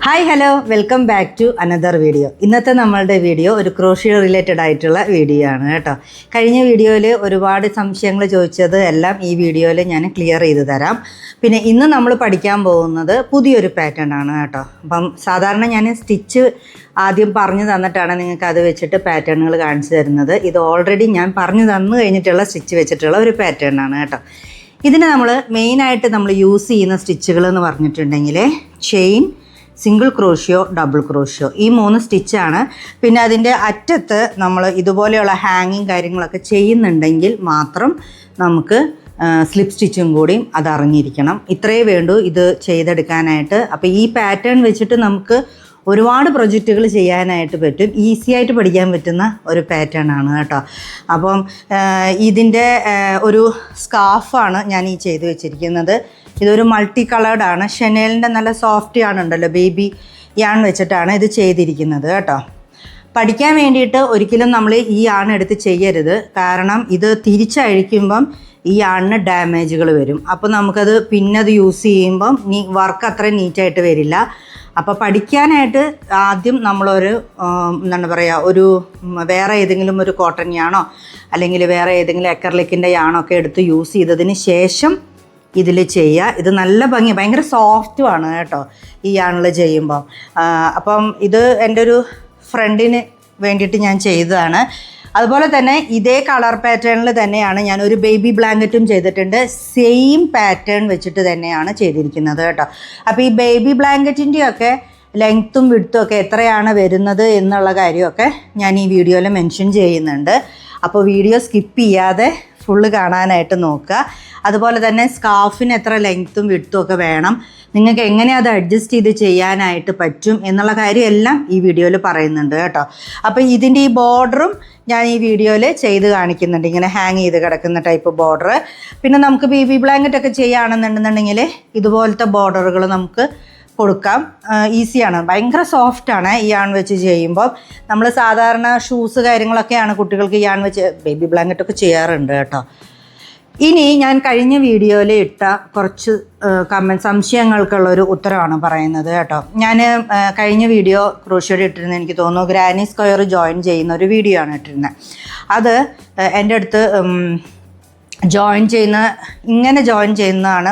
Hi hello welcome back to another video. ഇന്നത്തെ നമ്മളുടെ video ഒരു ക്രോഷ്യോ റിലേറ്റഡ് ആയിട്ടുള്ള വീഡിയോ ആണ് കേട്ടോ. കഴിഞ്ഞ വീഡിയോയിൽ ഒരുപാട് സംശയങ്ങൾ ചോദിച്ചത് എല്ലാം ഈ വീഡിയോയിൽ ഞാൻ ക്ലിയർ ചെയ്ത് തരാം. പിന്നെ ഇന്ന് നമ്മൾ പഠിക്കാൻ പോകുന്നത് പുതിയൊരു പാറ്റേൺ ആണ് കേട്ടോ. അപ്പം സാധാരണ ഞാൻ സ്റ്റിച്ച് ആദ്യം പറഞ്ഞു തന്നിട്ടാണ് നിങ്ങൾക്ക് അത് വെച്ചിട്ട് പാറ്റേണുകൾ കാണിച്ചു തരുന്നത്. ഇത് ഓൾറെഡി ഞാൻ പറഞ്ഞു തന്നു കഴിഞ്ഞിട്ടുള്ള സ്റ്റിച്ച് വെച്ചിട്ടുള്ള ഒരു പാറ്റേൺ ആണ് കേട്ടോ. ഇതിന് നമ്മൾ മെയിനായിട്ട് നമ്മൾ യൂസ് ചെയ്യുന്ന സ്റ്റിച്ചുകൾ എന്ന് പറഞ്ഞിട്ടുണ്ടെങ്കിൽ chain, single crochet, double crochet, ഈ 3 സ്റ്റിച്ചാണ്. പിന്നെ അതിൻ്റെ അറ്റത്ത് നമ്മൾ ഇതുപോലെയുള്ള ഹാങ്ങിങ് കാര്യങ്ങളൊക്കെ ചെയ്യുന്നുണ്ടെങ്കിൽ മാത്രം നമുക്ക് സ്ലിപ്പ് സ്റ്റിച്ചും കൂടിയും അതറിഞ്ഞിരിക്കണം. ഇത്രയേ വേണ്ടൂ ഇത് ചെയ്തെടുക്കാനായിട്ട്. അപ്പോൾ ഈ പാറ്റേൺ വെച്ചിട്ട് നമുക്ക് ഒരുപാട് പ്രൊജക്റ്റുകൾ ചെയ്യാനായിട്ട് പറ്റും. ഈസി ആയിട്ട് പഠിക്കാൻ പറ്റുന്ന ഒരു പാറ്റേൺ ആണ് കേട്ടോ. അപ്പം ഇതിൻ്റെ ഒരു സ്കാർഫാണ് ഞാൻ ഈ ചെയ്ത് വെച്ചിരിക്കുന്നത്. ഇതൊരു മൾട്ടി കളേർഡാണ്. ഷെനേലിൻ്റെ നല്ല സോഫ്റ്റ് യാണുണ്ടല്ലോ, ബേബി യാൺ വെച്ചിട്ടാണ് ഇത് ചെയ്തിരിക്കുന്നത് കേട്ടോ. പഠിക്കാൻ വേണ്ടിയിട്ട് ഒരിക്കലും നമ്മൾ ഈ യാൺ എടുത്ത് ചെയ്യരുത്. കാരണം ഇത് തിരിച്ചഴിക്കുമ്പം ഈ യാണിന് ഡാമേജുകൾ വരും. അപ്പോൾ നമുക്കത് പിന്നെ അത് യൂസ് ചെയ്യുമ്പം വർക്ക് അത്ര നീറ്റായിട്ട് വരില്ല. അപ്പോൾ പഠിക്കാനായിട്ട് ആദ്യം നമ്മളൊരു എന്താണ് പറയുക, ഒരു വേറെ ഏതെങ്കിലും ഒരു കോട്ടൺ യാണോ അല്ലെങ്കിൽ വേറെ ഏതെങ്കിലും അക്രിലിക്കിൻ്റെ യാണോ ഒക്കെ എടുത്ത് യൂസ് ചെയ്തതിന് ശേഷം ഇതിൽ ചെയ്യുക. ഇത് നല്ല ഭംഗി, ഭയങ്കര സോഫ്റ്റുമാണ് കേട്ടോ ഈ യാണിൽ ചെയ്യുമ്പം. അപ്പം ഇത് എൻ്റെ ഒരു ഫ്രണ്ടിന് വേണ്ടിയിട്ട് ഞാൻ ചെയ്തതാണ്. അതുപോലെ തന്നെ ഇതേ കളർ പാറ്റേണിൽ തന്നെയാണ് ഞാനൊരു ബേബി ബ്ലാങ്കറ്റും ചെയ്തിട്ടുണ്ട്. സെയിം പാറ്റേൺ വെച്ചിട്ട് തന്നെയാണ് ചെയ്തിരിക്കുന്നത് കേട്ടോ. അപ്പോൾ ഈ ബേബി ബ്ലാങ്കറ്റിൻ്റെയൊക്കെ ലെങ്ത്തും വിഡ്ത്തും ഒക്കെ എത്രയാണ് വരുന്നത് എന്നുള്ള കാര്യമൊക്കെ ഞാൻ ഈ വീഡിയോയിൽ മെൻഷൻ ചെയ്യുന്നുണ്ട്. അപ്പോൾ വീഡിയോ സ്കിപ്പ് ചെയ്യാതെ ഫുള്ള് കാണാനായിട്ട് നോക്കുക. അതുപോലെ തന്നെ സ്കാർഫിന് എത്ര ലെങ്ത്തും വിഡ്ത്തും ഒക്കെ വേണം, നിങ്ങൾക്ക് എങ്ങനെ അത് അഡ്ജസ്റ്റ് ചെയ്ത് ചെയ്യാനായിട്ട് പറ്റും എന്നുള്ള കാര്യം എല്ലാം ഈ വീഡിയോയിൽ പറയുന്നുണ്ട് കേട്ടോ. അപ്പോൾ ഇതിൻ്റെ ഈ ബോർഡറും ഞാൻ ഈ വീഡിയോയിൽ ചെയ്ത് കാണിക്കുന്നുണ്ട്. ഇങ്ങനെ ഹാങ് ചെയ്ത് കിടക്കുന്ന ടൈപ്പ് ബോർഡർ. പിന്നെ നമുക്ക് ബേബി ബ്ലാങ്കറ്റൊക്കെ ചെയ്യുകയാണെന്നുണ്ടെന്നുണ്ടെങ്കിൽ ഇതുപോലത്തെ ബോർഡറുകൾ നമുക്ക് കൊടുക്കാം. ഈസിയാണ്, ഭയങ്കര സോഫ്റ്റാണ് ഈ യാൺ വെച്ച് ചെയ്യുമ്പോൾ. നമ്മൾ സാധാരണ ഷൂസ് കാര്യങ്ങളൊക്കെയാണ് കുട്ടികൾക്ക് യാൺ വെച്ച് ബേബി ബ്ലാങ്കറ്റൊക്കെ ചെയ്യാറുണ്ട് കേട്ടോ. ഇനി ഞാൻ കഴിഞ്ഞ വീഡിയോയിൽ ഇട്ട കുറച്ച് സംശയങ്ങൾക്കുള്ളൊരു ഉത്തരവാണ് പറയുന്നത് കേട്ടോ. ഞാൻ കഴിഞ്ഞ വീഡിയോ ക്രോഷ്യോയുടെ ഇട്ടിരുന്നത് എനിക്ക് തോന്നുന്നു ഗ്രാനി സ്ക്വയർ ജോയിൻ ചെയ്യുന്ന ഒരു വീഡിയോ ആണ് ഇട്ടിരുന്നത്. അത് എൻ്റെ അടുത്ത് ഇങ്ങനെ ജോയിൻ ചെയ്യുന്നതാണ്,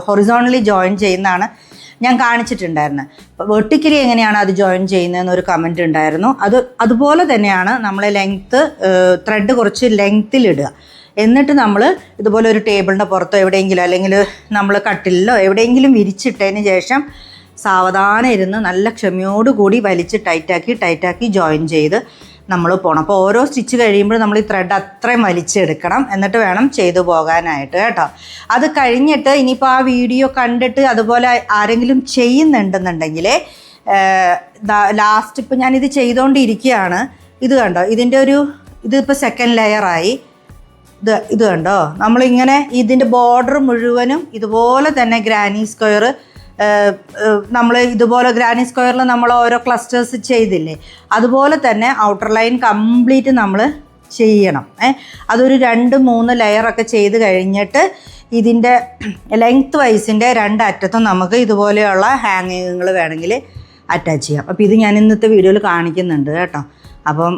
ഹൊറിസോണലി ജോയിൻ ചെയ്യുന്നതാണ് ഞാൻ കാണിച്ചിട്ടുണ്ടായിരുന്നത്. അപ്പോൾ വെർട്ടിക്കലി എങ്ങനെയാണ് അത് ജോയിൻ ചെയ്യുന്നതെന്നൊരു കമൻറ്റ് ഉണ്ടായിരുന്നു. അതുപോലെ തന്നെയാണ് നമ്മൾ ത്രെഡ് കുറച്ച് ലെങ്ത്തിലിടുക. എന്നിട്ട് നമ്മൾ ഇതുപോലെ ഒരു ടേബിളിൻ്റെ പുറത്തോ എവിടെയെങ്കിലും അല്ലെങ്കിൽ നമ്മൾ കട്ടിലിലോ എവിടെയെങ്കിലും വിരിച്ചിട്ടതിന് ശേഷം സാവധാനം ഇരുന്ന് നല്ല ക്ഷമയോടുകൂടി വലിച്ച് ടൈറ്റാക്കി ജോയിൻ ചെയ്ത് നമ്മൾ പോകണം. അപ്പോൾ ഓരോ സ്റ്റിച്ച് കഴിയുമ്പോൾ നമ്മൾ ഈ ത്രെഡ് അത്രയും വലിച്ചെടുക്കണം. എന്നിട്ട് വേണം ചെയ്തു പോകാനായിട്ട് കേട്ടോ. അത് കഴിഞ്ഞിട്ട് ഇനിയിപ്പോൾ ആ വീഡിയോ കണ്ടിട്ട് അതുപോലെ ആരെങ്കിലും ചെയ്യുന്നുണ്ടെന്നുണ്ടെങ്കിൽ ലാസ്റ്റ് ഇപ്പോൾ ഞാനിത് ചെയ്തുകൊണ്ടിരിക്കുകയാണ്. ഇത് കണ്ടോ, ഇതിപ്പോൾ സെക്കൻഡ് ലെയറായി. ഇത് കണ്ടോ, നമ്മളിങ്ങനെ ഇതിൻ്റെ ബോർഡർ മുഴുവനും ഇതുപോലെ തന്നെ ഗ്രാനി സ്ക്വയർ ഗ്രാനി സ്ക്വയറിൽ നമ്മൾ ഓരോ ക്ലസ്റ്റേഴ്സ് ചെയ്തില്ലേ, അതുപോലെ തന്നെ ഔട്ടർ ലൈൻ കംപ്ലീറ്റ് നമ്മൾ ചെയ്യണം. അതൊരു 2-3 ലെയറൊക്കെ ചെയ്ത് കഴിഞ്ഞിട്ട് ഇതിൻ്റെ ലെങ്ത് വൈസിൻ്റെ 2 അറ്റത്തും നമുക്ക് ഇതുപോലെയുള്ള ഹാങ്ങിങ്ങുകൾ വേണമെങ്കിൽ അറ്റാച്ച് ചെയ്യാം. അപ്പോൾ ഇത് ഞാൻ ഇന്നത്തെ വീഡിയോയിൽ കാണിക്കുന്നുണ്ട് കേട്ടോ. അപ്പം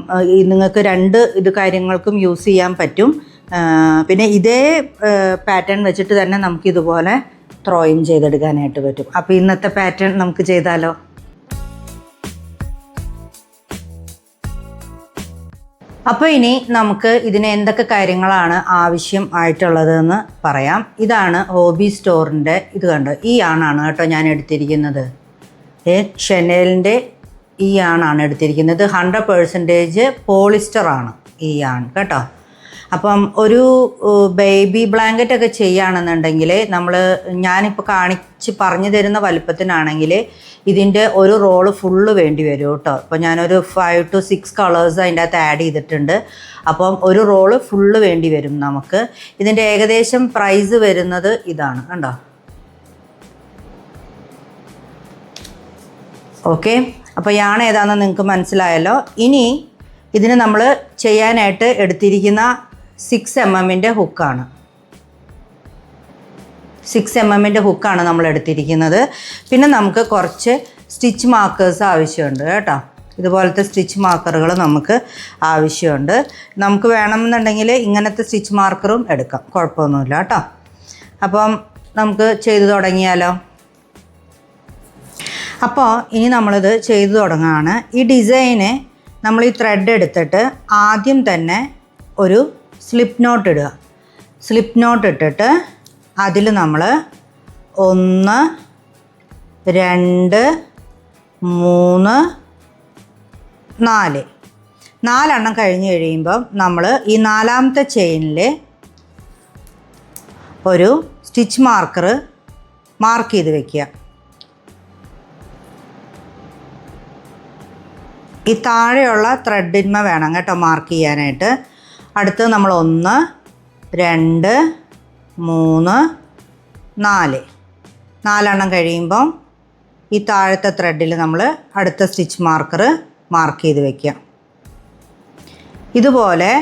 നിങ്ങൾക്ക് 2 കാര്യങ്ങൾക്കും യൂസ് ചെയ്യാൻ പറ്റും. പിന്നെ ഇതേ പാറ്റേൺ വെച്ചിട്ട് തന്നെ നമുക്കിതുപോലെ ത്രോയും ചെയ്തെടുക്കാനായിട്ട് പറ്റും. അപ്പോൾ ഇന്നത്തെ പാറ്റേൺ നമുക്ക് ചെയ്താലോ? അപ്പോൾ ഇനി നമുക്ക് ഇതിന് എന്തൊക്കെ കാര്യങ്ങളാണ് ആവശ്യം ആയിട്ടുള്ളതെന്ന് പറയാം. ഇതാണ് ഹോബി സ്റ്റോറിൻ്റെ, ഇത് കണ്ടോ, ഈ യാണാണ് കേട്ടോ ഞാൻ എടുത്തിരിക്കുന്നത്. ഷെനേലിൻ്റെ ഈ യാണാണ് എടുത്തിരിക്കുന്നത്. 100% പോളിസ്റ്ററാണ് ഈ യാൺ കേട്ടോ. അപ്പം ഒരു ബേബി ബ്ലാങ്കറ്റൊക്കെ ചെയ്യുകയാണെന്നുണ്ടെങ്കിൽ ഞാനിപ്പോൾ പറഞ്ഞു തരുന്ന വലുപ്പത്തിനാണെങ്കിൽ ഇതിൻ്റെ ഒരു റോള് ഫുള്ള് വേണ്ടി വരും കേട്ടോ. അപ്പോൾ ഞാനൊരു 5 to 6 കളേഴ്സ് അതിൻ്റെ അകത്ത് ആഡ് ചെയ്തിട്ടുണ്ട്. അപ്പം ഒരു റോള് ഫുള്ള് വേണ്ടി വരും നമുക്ക്. ഇതിൻ്റെ ഏകദേശം പ്രൈസ് വരുന്നത് ഇതാണ് കണ്ടോ. ഓക്കെ, അപ്പോൾ യാൺ ഏതാണെന്ന് നിങ്ങൾക്ക് മനസ്സിലായല്ലോ. ഇനി ഇതിന് നമ്മൾ ചെയ്യാനായിട്ട് എടുത്തിരിക്കുന്ന 6 mm ഹുക്കാണ്. 6 mm ഹുക്കാണ് നമ്മൾ എടുത്തിരിക്കുന്നത്. പിന്നെ നമുക്ക് കുറച്ച് സ്റ്റിച്ച് മാർക്കേഴ്സ് ആവശ്യമുണ്ട് കേട്ടോ. ഇതുപോലത്തെ സ്റ്റിച്ച് മാർക്കറുകൾ നമുക്ക് ആവശ്യമുണ്ട്. നമുക്ക് വേണമെന്നുണ്ടെങ്കിൽ ഇങ്ങനത്തെ സ്റ്റിച്ച് മാർക്കറും എടുക്കാം, കുഴപ്പമൊന്നുമില്ല കേട്ടോ. അപ്പം നമുക്ക് ചെയ്തു തുടങ്ങിയാലോ. അപ്പോൾ ഇനി നമ്മളിത് ചെയ്തു തുടങ്ങുകയാണ്. ഈ ഡിസൈന് നമ്മൾ ഈ ത്രെഡ് എടുത്തിട്ട് ആദ്യം തന്നെ ഒരു സ്ലിപ്പ് നോട്ട് ഇടുക. സ്ലിപ്പ് നോട്ട് ഇട്ടിട്ട് അതിൽ നമ്മൾ 1 2 3 4 4 കഴിഞ്ഞ് കഴിയുമ്പം നമ്മൾ ഈ 4ാമത്തെ ചെയിനിൽ ഒരു സ്റ്റിച്ച് മാർക്ക് ചെയ്ത് വയ്ക്കുക. ഈ താഴെയുള്ള ത്രെഡിന്മേ വേണം കേട്ടോ മാർക്ക് ചെയ്യാനായിട്ട്. അടുത്ത് നമ്മൾ 1 2 3 4 4 കഴിയുമ്പം ഈ താഴത്തെ ത്രെഡിൽ നമ്മൾ അടുത്ത സ്റ്റിച്ച് മാർക്ക് ചെയ്ത് വയ്ക്കുക. ഇതുപോലെ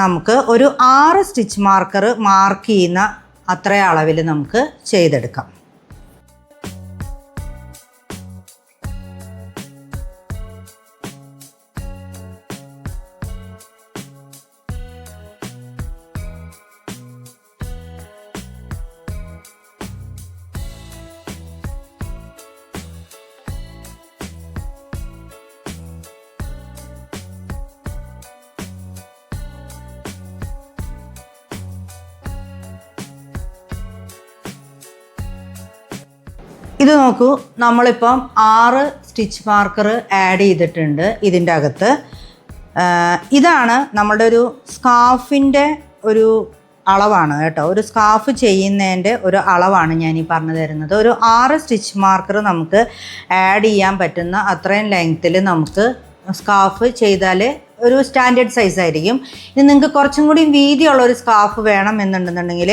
നമുക്ക് ഒരു 6 സ്റ്റിച്ച് മാർക്ക് ചെയ്യുന്ന അത്ര അളവിൽ നമുക്ക് ചെയ്തെടുക്കാം. ഇത് നോക്കൂ, നമ്മളിപ്പം 6 സ്റ്റിച്ച് മാർക്കർ ആഡ് ചെയ്തിട്ടുണ്ട് ഇതിൻ്റെ അകത്ത്. ഇതാണ് നമ്മളുടെ ഒരു സ്കാർഫിൻ്റെ ഒരു അളവാണ് കേട്ടോ. ഒരു സ്കാർഫ് ചെയ്യുന്നതിൻ്റെ ഒരു അളവാണ് ഞാൻ ഈ പറഞ്ഞു തരുന്നത്. ഒരു 6 സ്റ്റിച്ച് മാർക്കർ നമുക്ക് ആഡ് ചെയ്യാൻ പറ്റുന്ന അത്രയും ലെങ്ത്തിൽ നമുക്ക് സ്കാർഫ് ചെയ്താൽ ഒരു സ്റ്റാൻഡേർഡ് സൈസ് ആയിരിക്കും. ഇനി നിങ്ങൾക്ക് കുറച്ചും കൂടി വീതിയുള്ള ഒരു സ്കാർഫ് വേണം എന്നുണ്ടെന്നുണ്ടെങ്കിൽ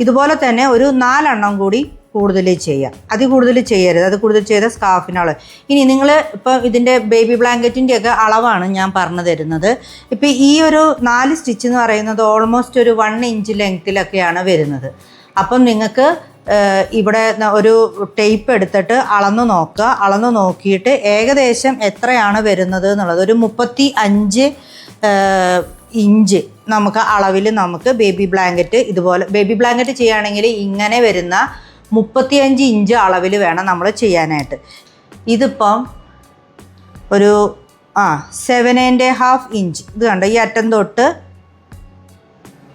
ഇതുപോലെ തന്നെ ഒരു 4 കൂടി കൂടുതൽ ചെയ്യുക. അത് കൂടുതൽ ചെയ്യരുത്, അത് കൂടുതൽ ചെയ്ത സ്കാർഫിനുള്ള. ഇനി നിങ്ങൾ ഇപ്പോൾ ഇതിൻ്റെ ബേബി ബ്ലാങ്കറ്റിൻ്റെയൊക്കെ അളവാണ് ഞാൻ പറഞ്ഞു തരുന്നത്. ഇപ്പോൾ ഈ ഒരു 4 സ്റ്റിച്ച് എന്ന് പറയുന്നത് ഓൾമോസ്റ്റ് ഒരു 1 ഇഞ്ച് ലെങ്ത്തിലൊക്കെയാണ് വരുന്നത്. അപ്പം നിങ്ങൾക്ക് ഇവിടെ ഒരു ടേപ്പ് എടുത്തിട്ട് അളന്ന് നോക്കുക. അളന്ന് നോക്കിയിട്ട് ഏകദേശം എത്രയാണ് വരുന്നത് എന്നുള്ളത് ഒരു 35 ഇഞ്ച് നമുക്ക് അളവിൽ നമുക്ക് ബേബി ബ്ലാങ്കറ്റ് ഇതുപോലെ ബേബി ബ്ലാങ്കറ്റ് ചെയ്യുകയാണെങ്കിൽ ഇങ്ങനെ വരുന്ന 35 ഇഞ്ച് അളവിൽ വേണം നമ്മൾ ചെയ്യാനായിട്ട്. ഇതിപ്പം ഒരു 7.5 ഇഞ്ച് ഇത് കണ്ടോ, ഈ അറ്റം തൊട്ട്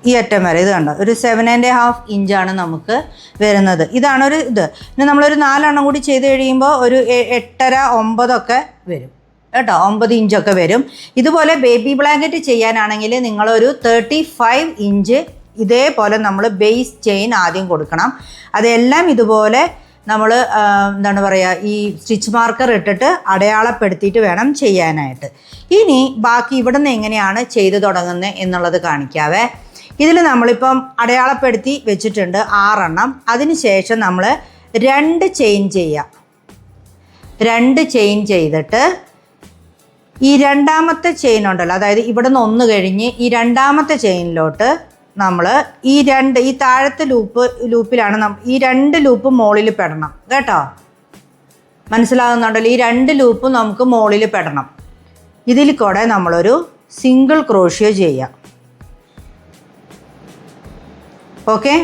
ഈ അറ്റം വരെ ഇത് കണ്ടോ, ഒരു 7.5 ഇഞ്ചാണ് നമുക്ക് വരുന്നത്. ഇതാണൊരു ഇത്. പിന്നെ നമ്മളൊരു 4 കൂടി ചെയ്ത് കഴിയുമ്പോൾ ഒരു 8.5 9 വരും കേട്ടോ, 9 ഇഞ്ചൊക്കെ വരും. ഇതുപോലെ ബേബി ബ്ലാങ്കറ്റ് ചെയ്യാനാണെങ്കിൽ നിങ്ങളൊരു 35 ഇഞ്ച് ഇതേപോലെ നമ്മൾ ബേസ് ചെയിൻ ആദ്യം കൊടുക്കണം. അതെല്ലാം ഇതുപോലെ നമ്മൾ എന്താണ് പറയുക, ഈ സ്റ്റിച്ച് മാർക്കർ ഇട്ടിട്ട് അടയാളപ്പെടുത്തിയിട്ട് വേണം ചെയ്യാനായിട്ട്. ഇനി ബാക്കി ഇവിടെ നിന്ന് എങ്ങനെയാണ് ചെയ്ത് തുടങ്ങുന്നത് എന്നുള്ളത് കാണിക്കാവേ. ഇതിൽ നമ്മളിപ്പം അടയാളപ്പെടുത്തി വെച്ചിട്ടുണ്ട് 6. അതിന് ശേഷം നമ്മൾ 2 ചെയിൻ ചെയ്യാം. 2 ചെയിൻ ചെയ്തിട്ട് ഈ 2ാമത്തെ ചെയിൻ ഉണ്ടല്ലോ, അതായത് ഇവിടെ നിന്ന് 1 കഴിഞ്ഞ് ഈ 2ാമത്തെ ചെയിനിലോട്ട് നമ്മൾ ഈ താഴത്തെ ലൂപ്പിലാണ് ഈ 2 ലൂപ്പ് മുകളിൽ പെടണം കേട്ടോ. മനസ്സിലാകുന്നുണ്ടല്ലോ, ഈ 2 ലൂപ്പ് നമുക്ക് മുകളിൽ പെടണം. ഇതിൽ കൂടെ നമ്മളൊരു സിംഗിൾ ക്രോഷ്യോ ചെയ്യാം. ഓക്കെ,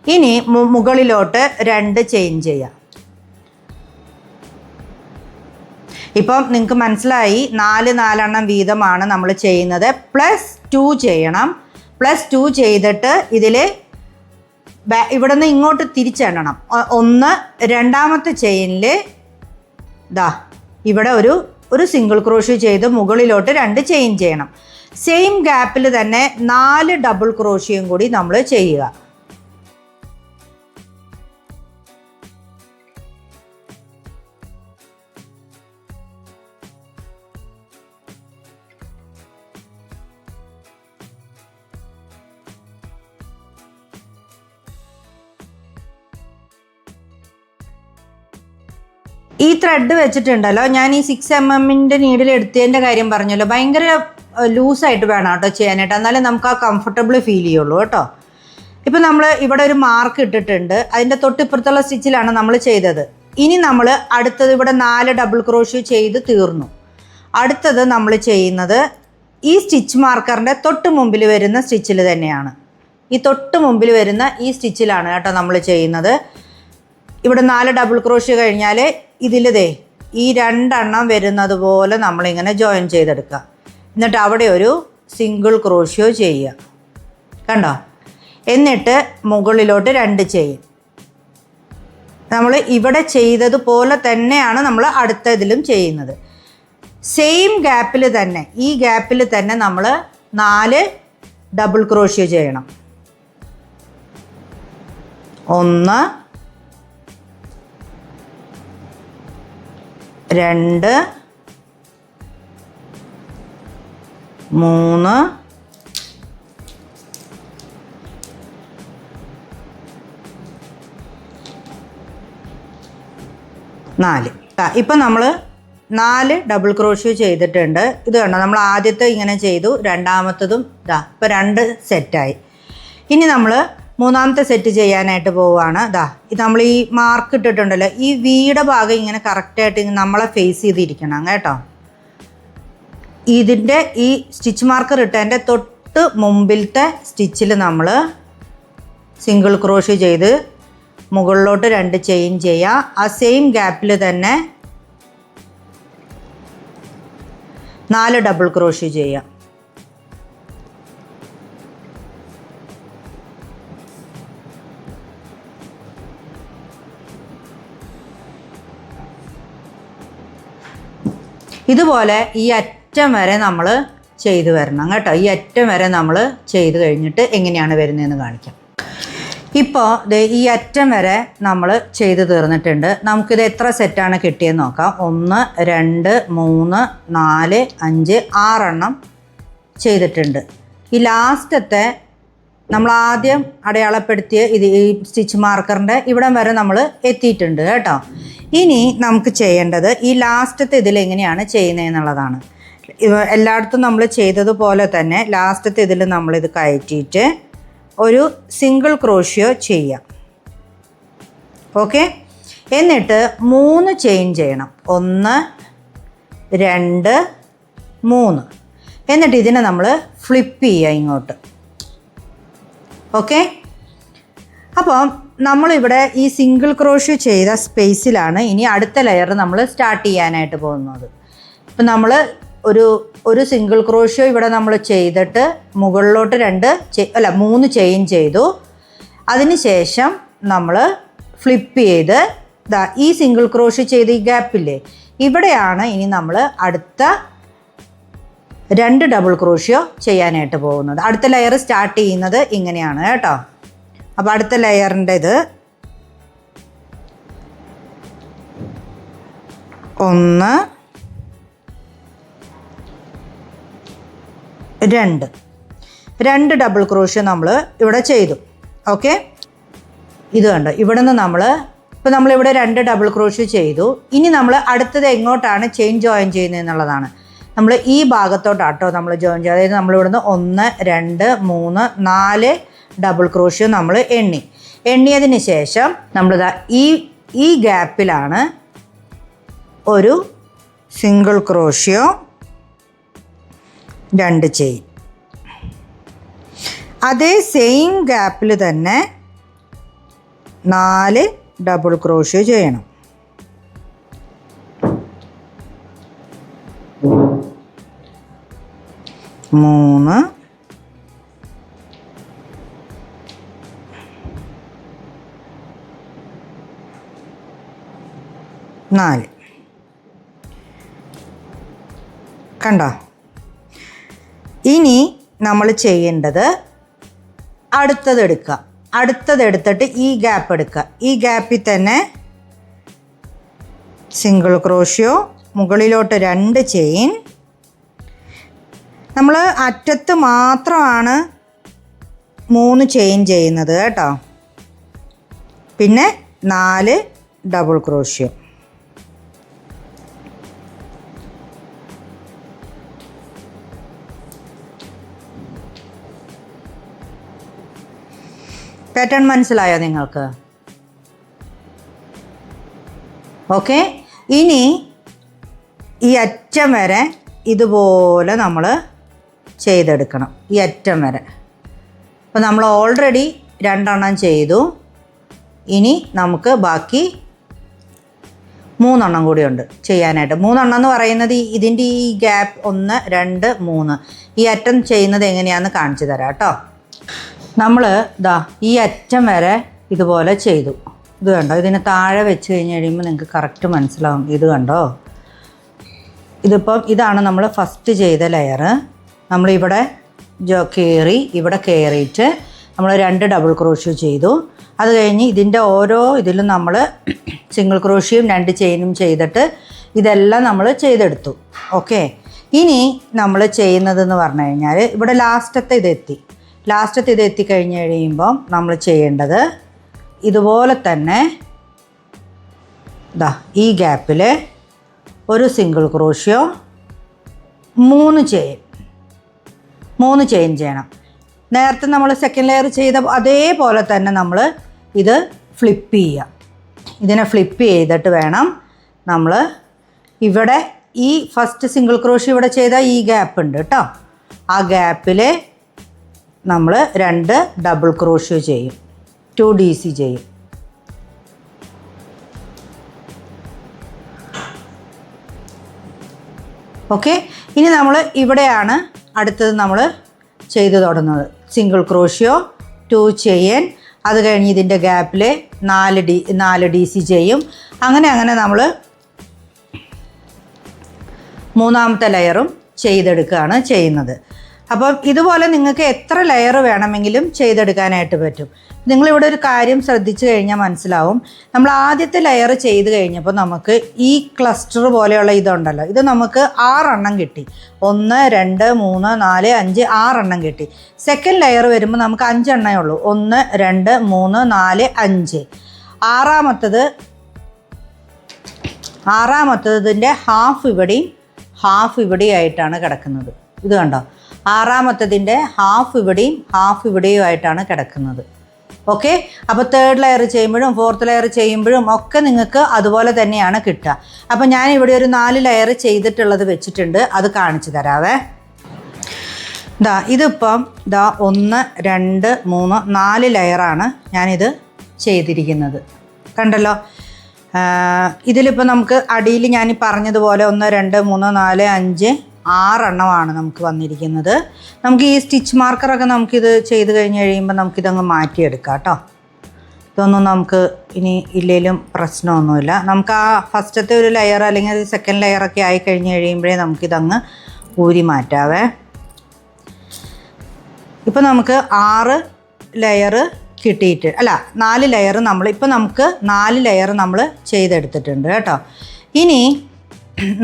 ഇനി മുകളിലോട്ട് 2 ചെയിൻ ചെയ്യാം. ഇപ്പം നിങ്ങൾക്ക് മനസ്സിലായി 4 വീതമാണ് നമ്മൾ ചെയ്യുന്നത്. +2 ചെയ്യണം. +2 ചെയ്തിട്ട് ഇതിൽ ഇവിടെ നിന്ന് ഇങ്ങോട്ട് തിരിച്ചെണ്ണണം. 1 2ാമത്തെ ചെയിനിൽ ഇവിടെ ഒരു സിംഗിൾ ക്രോഷ്യോ ചെയ്ത് മുകളിലോട്ട് 2 ചെയിൻ ചെയ്യണം. സെയിം ഗ്യാപ്പിൽ തന്നെ 4 ഡബിൾ ക്രോഷ്യോയും കൂടി നമ്മൾ ചെയ്യുക. ഈ ത്രെഡ് വെച്ചിട്ടുണ്ടല്ലോ, ഞാൻ ഈ 6mm നീഡിൽ എടുത്തതിൻ്റെ കാര്യം പറഞ്ഞല്ലോ, ഭയങ്കര ലൂസായിട്ട് വേണം കേട്ടോ ചെയ്യാനായിട്ട്, എന്നാലേ നമുക്ക് ആ കംഫർട്ടബിൾ ഫീൽ ചെയ്യുള്ളൂ കേട്ടോ. ഇപ്പം നമ്മൾ ഇവിടെ ഒരു മാർക്ക് ഇട്ടിട്ടുണ്ട്, അതിൻ്റെ തൊട്ടിപ്പുറത്തുള്ള സ്റ്റിച്ചിലാണ് നമ്മൾ ചെയ്തത്. ഇനി നമ്മൾ അടുത്തത് ഇവിടെ 4 ഡബിൾ ക്രോഷ്യോ ചെയ്ത് തീർന്നു. അടുത്തത് നമ്മൾ ചെയ്യുന്നത് ഈ സ്റ്റിച്ച് മാർക്കറിൻ്റെ തൊട്ട് മുമ്പിൽ വരുന്ന സ്റ്റിച്ചിൽ തന്നെയാണ്. ഈ തൊട്ട് മുമ്പിൽ വരുന്ന ഈ സ്റ്റിച്ചിലാണ് കേട്ടോ നമ്മൾ ചെയ്യുന്നത്. ഇവിടെ 4 ഡബിൾ ക്രോഷ്യോ കഴിഞ്ഞാൽ ഇതിൽ ഈ 2 എണ്ണം വരുന്നത് പോലെ നമ്മളിങ്ങനെ ജോയിൻ ചെയ്തെടുക്കുക. എന്നിട്ട് അവിടെ ഒരു സിംഗിൾ ക്രോഷ്യോ ചെയ്യുക. കണ്ടോ? എന്നിട്ട് മുകളിലോട്ട് 2 ചെയിൻ. നമ്മൾ ഇവിടെ ചെയ്തതുപോലെ തന്നെയാണ് നമ്മൾ അടുത്ത ഇതിലും ചെയ്യുന്നത്. സെയിം ഗ്യാപ്പിൽ തന്നെ, ഈ ഗ്യാപ്പിൽ തന്നെ നമ്മൾ 4 ഡബിൾ ക്രോഷ്യോ ചെയ്യണം. 1 2 3 4. ഇപ്പം നമ്മൾ 4 ഡബിൾ ക്രോഷ്യോ ചെയ്തിട്ടുണ്ട്. ഇത് കണ്ടോ, നമ്മൾ ആദ്യത്തെ ഇങ്ങനെ ചെയ്തു, രണ്ടാമത്തതും ഇപ്പോൾ 2 സെറ്റായി. ഇനി നമ്മൾ മൂന്നാമത്തെ സെറ്റ് ചെയ്യാനായിട്ട് പോവുകയാണ്. ഇത് നമ്മൾ ഈ മാർക്ക് ഇട്ടിട്ടുണ്ടല്ലോ, ഈ വീയുടെ ഭാഗം ഇങ്ങനെ കറക്റ്റായിട്ട് നമ്മളെ ഫേസ് ചെയ്തിരിക്കണം കേട്ടോ. ഇതിൻ്റെ ഈ സ്റ്റിച്ച് മാർക്കർ ഇട്ടതിൻ്റെ തൊട്ട് മുമ്പിലത്തെ സ്റ്റിച്ചിൽ നമ്മൾ സിംഗിൾ ക്രോഷ്യോ ചെയ്ത് മുകളിലോട്ട് 2 ചെയിൻ ചെയ്യുക. ആ സെയിം ഗ്യാപ്പിൽ തന്നെ 4 ഡബിൾ ക്രോഷ്യോ ചെയ്യുക. ഇതുപോലെ ഈ അറ്റം വരെ നമ്മൾ ചെയ്തു വരണം കേട്ടോ. ഈ അറ്റം വരെ നമ്മൾ ചെയ്ത് കഴിഞ്ഞിട്ട് എങ്ങനെയാണ് വരുന്നതെന്ന് കാണിക്കാം. ഇപ്പോൾ ഈ അറ്റം വരെ നമ്മൾ ചെയ്ത് തീർന്നിട്ടുണ്ട്. നമുക്കിത് എത്ര സെറ്റാണ് കിട്ടിയെന്ന് നോക്കാം. 1 2 3 4 5 6 എണ്ണം ചെയ്തിട്ടുണ്ട്. ഈ ലാസ്റ്റത്തെ നമ്മൾ ആദ്യം അടയാളപ്പെടുത്തിയ ഈ സ്റ്റിച്ച് മാർക്കറിൻ്റെ ഇവിടം വരെ നമ്മൾ എത്തിയിട്ടുണ്ട് കേട്ടോ. ഇനി നമുക്ക് ചെയ്യേണ്ടത് ഈ ലാസ്റ്റത്തെ ഇതിലെങ്ങനെയാണ് ചെയ്യുന്നതെന്നുള്ളതാണ്. എല്ലായിടത്തും നമ്മൾ ചെയ്തതുപോലെ തന്നെ ലാസ്റ്റത്തെ ഇതിൽ നമ്മളിത് കയറ്റിയിട്ട് ഒരു സിംഗിൾ ക്രോഷ്യോ ചെയ്യാം. ഓക്കെ. എന്നിട്ട് 3 ചെയിൻ ചെയ്യണം. 1 2 3. എന്നിട്ട് ഇതിനെ നമ്മൾ ഫ്ലിപ്പ് ചെയ്യുക ഇങ്ങോട്ട്. ഓക്കെ. അപ്പം നമ്മളിവിടെ ഈ സിംഗിൾ ക്രോഷ്യോ ചെയ്ത സ്പേസിലാണ് ഇനി അടുത്ത ലെയർ നമ്മൾ സ്റ്റാർട്ട് ചെയ്യാനായിട്ട് പോകുന്നത്. ഇപ്പം നമ്മൾ ഒരു സിംഗിൾ ക്രോഷ്യോ ഇവിടെ നമ്മൾ ചെയ്തിട്ട് മുകളിലോട്ട് 3 ചെയിൻ ചെയ്തു. അതിന് ശേഷം നമ്മൾ ഫ്ലിപ്പ് ചെയ്ത് ഈ സിംഗിൾ ക്രോഷ്യോ ചെയ്ത് ഈ ഗ്യാപ്പില്ലേ, ഇവിടെയാണ് ഇനി നമ്മൾ അടുത്ത 2 ഡബിൾ ക്രോഷ്യോ ചെയ്യാനായിട്ട് പോകുന്നത്. അടുത്ത ലെയർ സ്റ്റാർട്ട് ചെയ്യുന്നത് ഇങ്ങനെയാണ് കേട്ടോ. അപ്പോൾ അടുത്ത ലെയറിൻ്റെ ഇത് 1 2 ഡബിൾ ക്രോഷ്യോ നമ്മൾ ഇവിടെ ചെയ്തു. ഓക്കെ. ഇത് കണ്ടോ, ഇവിടെ നിന്ന് ഇപ്പോൾ നമ്മളിവിടെ 2 ഡബിൾ ക്രോഷ്യോ ചെയ്തു. ഇനി നമ്മൾ അടുത്തത് എങ്ങോട്ടാണ് ചെയിൻ ജോയിൻ ചെയ്യുന്നത് എന്നുള്ളതാണ്. നമ്മൾ ഈ ഭാഗത്തോട്ടാട്ടോ നമ്മൾ ജോയിൻ ചെയ്യുക. അതായത് നമ്മളിവിടുന്ന് 1 2 3 4 ഡബിൾ ക്രോഷ്യോ നമ്മൾ എണ്ണിയതിന് ശേഷം നമ്മളിതാ ഈ ഗ്യാപ്പിലാണ് ഒരു സിംഗിൾ ക്രോഷ്യോ 2 ചെയിൻ. അതേ സെയിം ഗ്യാപ്പിൽ തന്നെ 4 ഡബിൾ ക്രോഷ്യോ ചെയ്യണം. 3 4. കണ്ടോ? ഇനി നമ്മൾ ചെയ്യേണ്ടത് അടുത്തതെടുത്തിട്ട് ഈ ഗ്യാപ്പ് എടുക്കുക. ഈ ഗ്യാപ്പിൽ തന്നെ സിംഗിൾ ക്രോഷ്യോ, മുകളിലോട്ട് 2 ചെയിൻ. നമ്മൾ അറ്റത്ത് മാത്രമാണ് 3 ചെയിൻ ചെയ്യുന്നത് കേട്ടോ. പിന്നെ 4 ഡബിൾ ക്രോഷ്യോ. പാറ്റേൺ മനസ്സിലായോ നിങ്ങൾക്ക്? ഓക്കെ. ഇനി ഈ അറ്റം വരെ ഇതുപോലെ നമ്മൾ ചെയ്തെടുക്കണം, ഈ അറ്റം വരെ. അപ്പോൾ നമ്മൾ ഓൾറെഡി 2 എണ്ണം ചെയ്തു. ഇനി നമുക്ക് ബാക്കി 3 എണ്ണം കൂടിയുണ്ട് ചെയ്യാനായിട്ട്. 3 എണ്ണം എന്ന് പറയുന്നത് ഇതിൻ്റെ ഈ ഗ്യാപ്പ് 1 2 3 ഈ അറ്റം ചെയ്യുന്നത് എങ്ങനെയാണെന്ന് കാണിച്ചു തരാം കേട്ടോ. നമ്മൾ ഈ അറ്റം വരെ ഇതുപോലെ ചെയ്തു. ഇത് കണ്ടോ, ഇതിന് താഴെ വെച്ച് കഴിഞ്ഞ് കഴിയുമ്പോൾ നിങ്ങൾക്ക് കറക്റ്റ് മനസ്സിലാവും. ഇത് കണ്ടോ, ഇതിപ്പം ഇതാണ് നമ്മൾ ഫസ്റ്റ് ചെയ്ത ലെയർ. നമ്മളിവിടെ കയറി, ഇവിടെ കയറിയിട്ട് നമ്മൾ 2 ഡബിൾ ക്രോഷ്യോ ചെയ്തു. അത് കഴിഞ്ഞ് ഇതിൻ്റെ ഓരോ ഇതിലും നമ്മൾ സിംഗിൾ ക്രോഷ്യോയും 2 ചെയിനും ചെയ്തിട്ട് ഇതെല്ലാം നമ്മൾ ചെയ്തെടുത്തു. ഓക്കെ. ഇനി നമ്മൾ ചെയ്യുന്നതെന്ന് പറഞ്ഞു കഴിഞ്ഞാൽ ഇവിടെ ലാസ്റ്റത്തെ ഇതെത്തിക്കഴിഞ്ഞ് കഴിയുമ്പം നമ്മൾ ചെയ്യേണ്ടത് ഇതുപോലെ തന്നെ ഈ ഗ്യാപ്പിൽ ഒരു സിംഗിൾ ക്രോഷ്യോ 3 ചെയിൻ ചെയ്യണം. നേരത്തെ നമ്മൾ സെക്കൻഡ് ലെയർ ചെയ്ത അതേപോലെ തന്നെ നമ്മൾ ഇത് ഫ്ലിപ്പ് ചെയ്യുക. ഇതിനെ ഫ്ലിപ്പ് ചെയ്തിട്ട് വേണം നമ്മൾ ഇവിടെ ഈ ഫസ്റ്റ് സിംഗിൾ ക്രോഷ്യോ ഇവിടെ ചെയ്ത ഈ ഗ്യാപ്പ് ഉണ്ട് കേട്ടോ, ആ ഗ്യാപ്പിൽ നമ്മൾ 2 ഡബിൾ ക്രോഷ്യോ ചെയ്യും, 2 DC ചെയ്യും. ഓക്കെ. ഇനി നമ്മൾ ഇവിടെയാണ് അടുത്തത് നമ്മൾ ചെയ്ത് തുടങ്ങുന്നത്. സിംഗിൾ ക്രോഷ്യോ 2 ചെയിൻ, അത് കഴിഞ്ഞ് ഇതിൻ്റെ ഗ്യാപ്പിൽ 4 DC ചെയ്യും. അങ്ങനെ നമ്മൾ 3ാമത്തെ ലെയറും ചെയ്തെടുക്കുകയാണ് ചെയ്യുന്നത്. അപ്പം ഇതുപോലെ നിങ്ങൾക്ക് എത്ര ലെയർ വേണമെങ്കിലും ചെയ്തെടുക്കാനായിട്ട് പറ്റും. നിങ്ങളിവിടെ ഒരു കാര്യം ശ്രദ്ധിച്ചു കഴിഞ്ഞാൽ മനസ്സിലാവും. നമ്മൾ ആദ്യത്തെ ലെയർ ചെയ്ത് കഴിഞ്ഞപ്പോൾ നമുക്ക് ഈ ക്ലസ്റ്റർ പോലെയുള്ള ഇതുണ്ടല്ലോ, ഇത് നമുക്ക് 6 എണ്ണം കിട്ടി. 1 2 3 4 5 6 എണ്ണം കിട്ടി. സെക്കൻഡ് ലെയർ വരുമ്പോൾ നമുക്ക് 5 എണ്ണേ ഉള്ളൂ. 1 2 3 4 5. ആറാമത്തതിൻ്റെ ഹാഫ് ഇവിടെയും ആയിട്ടാണ് കിടക്കുന്നത്. ഇത് കണ്ടോ, 6ാമത്തതിൻ്റെ ഹാഫ് ഇവിടെയും ആയിട്ടാണ് കിടക്കുന്നത്. ഓക്കെ. അപ്പോൾ 3rd ലെയർ ചെയ്യുമ്പോഴും 4th ലെയർ ചെയ്യുമ്പോഴും ഒക്കെ നിങ്ങൾക്ക് അതുപോലെ തന്നെയാണ് കിട്ടുക. അപ്പോൾ ഞാൻ ഇവിടെ ഒരു 4 ലെയർ ചെയ്തിട്ടുള്ളത് വെച്ചിട്ടുണ്ട്, അത് കാണിച്ചു തരാവേ. ഇതിപ്പം 1 2 3 4 ലെയറാണ് ഞാനിത് ചെയ്തിരിക്കുന്നത്, കണ്ടല്ലോ. ഇതിലിപ്പോൾ നമുക്ക് അടിയിൽ ഞാൻ പറഞ്ഞതുപോലെ 1 2 3 4 5 6 എണ്ണമാണ് നമുക്ക് വന്നിരിക്കുന്നത്. നമുക്ക് ഈ സ്റ്റിച്ച് മാർക്കറൊക്കെ നമുക്കിത് ചെയ്ത് കഴിഞ്ഞ് കഴിയുമ്പോൾ നമുക്കിതങ്ങ് മാറ്റിയെടുക്കാം കേട്ടോ. ഇതൊന്നും നമുക്ക് ഇനി ഇല്ലെങ്കിലും പ്രശ്നമൊന്നുമില്ല. നമുക്ക് ആ ഫസ്റ്റത്തെ ഒരു ലെയർ അല്ലെങ്കിൽ സെക്കൻഡ് ലെയറൊക്കെ ആയി കഴിഞ്ഞ് കഴിയുമ്പോഴേ നമുക്കിതങ്ങ് ഊരി മാറ്റാവേ. ഇപ്പം നമുക്ക് 6 ലെയർ കിട്ടിയിട്ട് 4 ലെയർ നമുക്ക് 4 ലെയർ നമ്മൾ ചെയ്തെടുത്തിട്ടുണ്ട് കേട്ടോ. ഇനി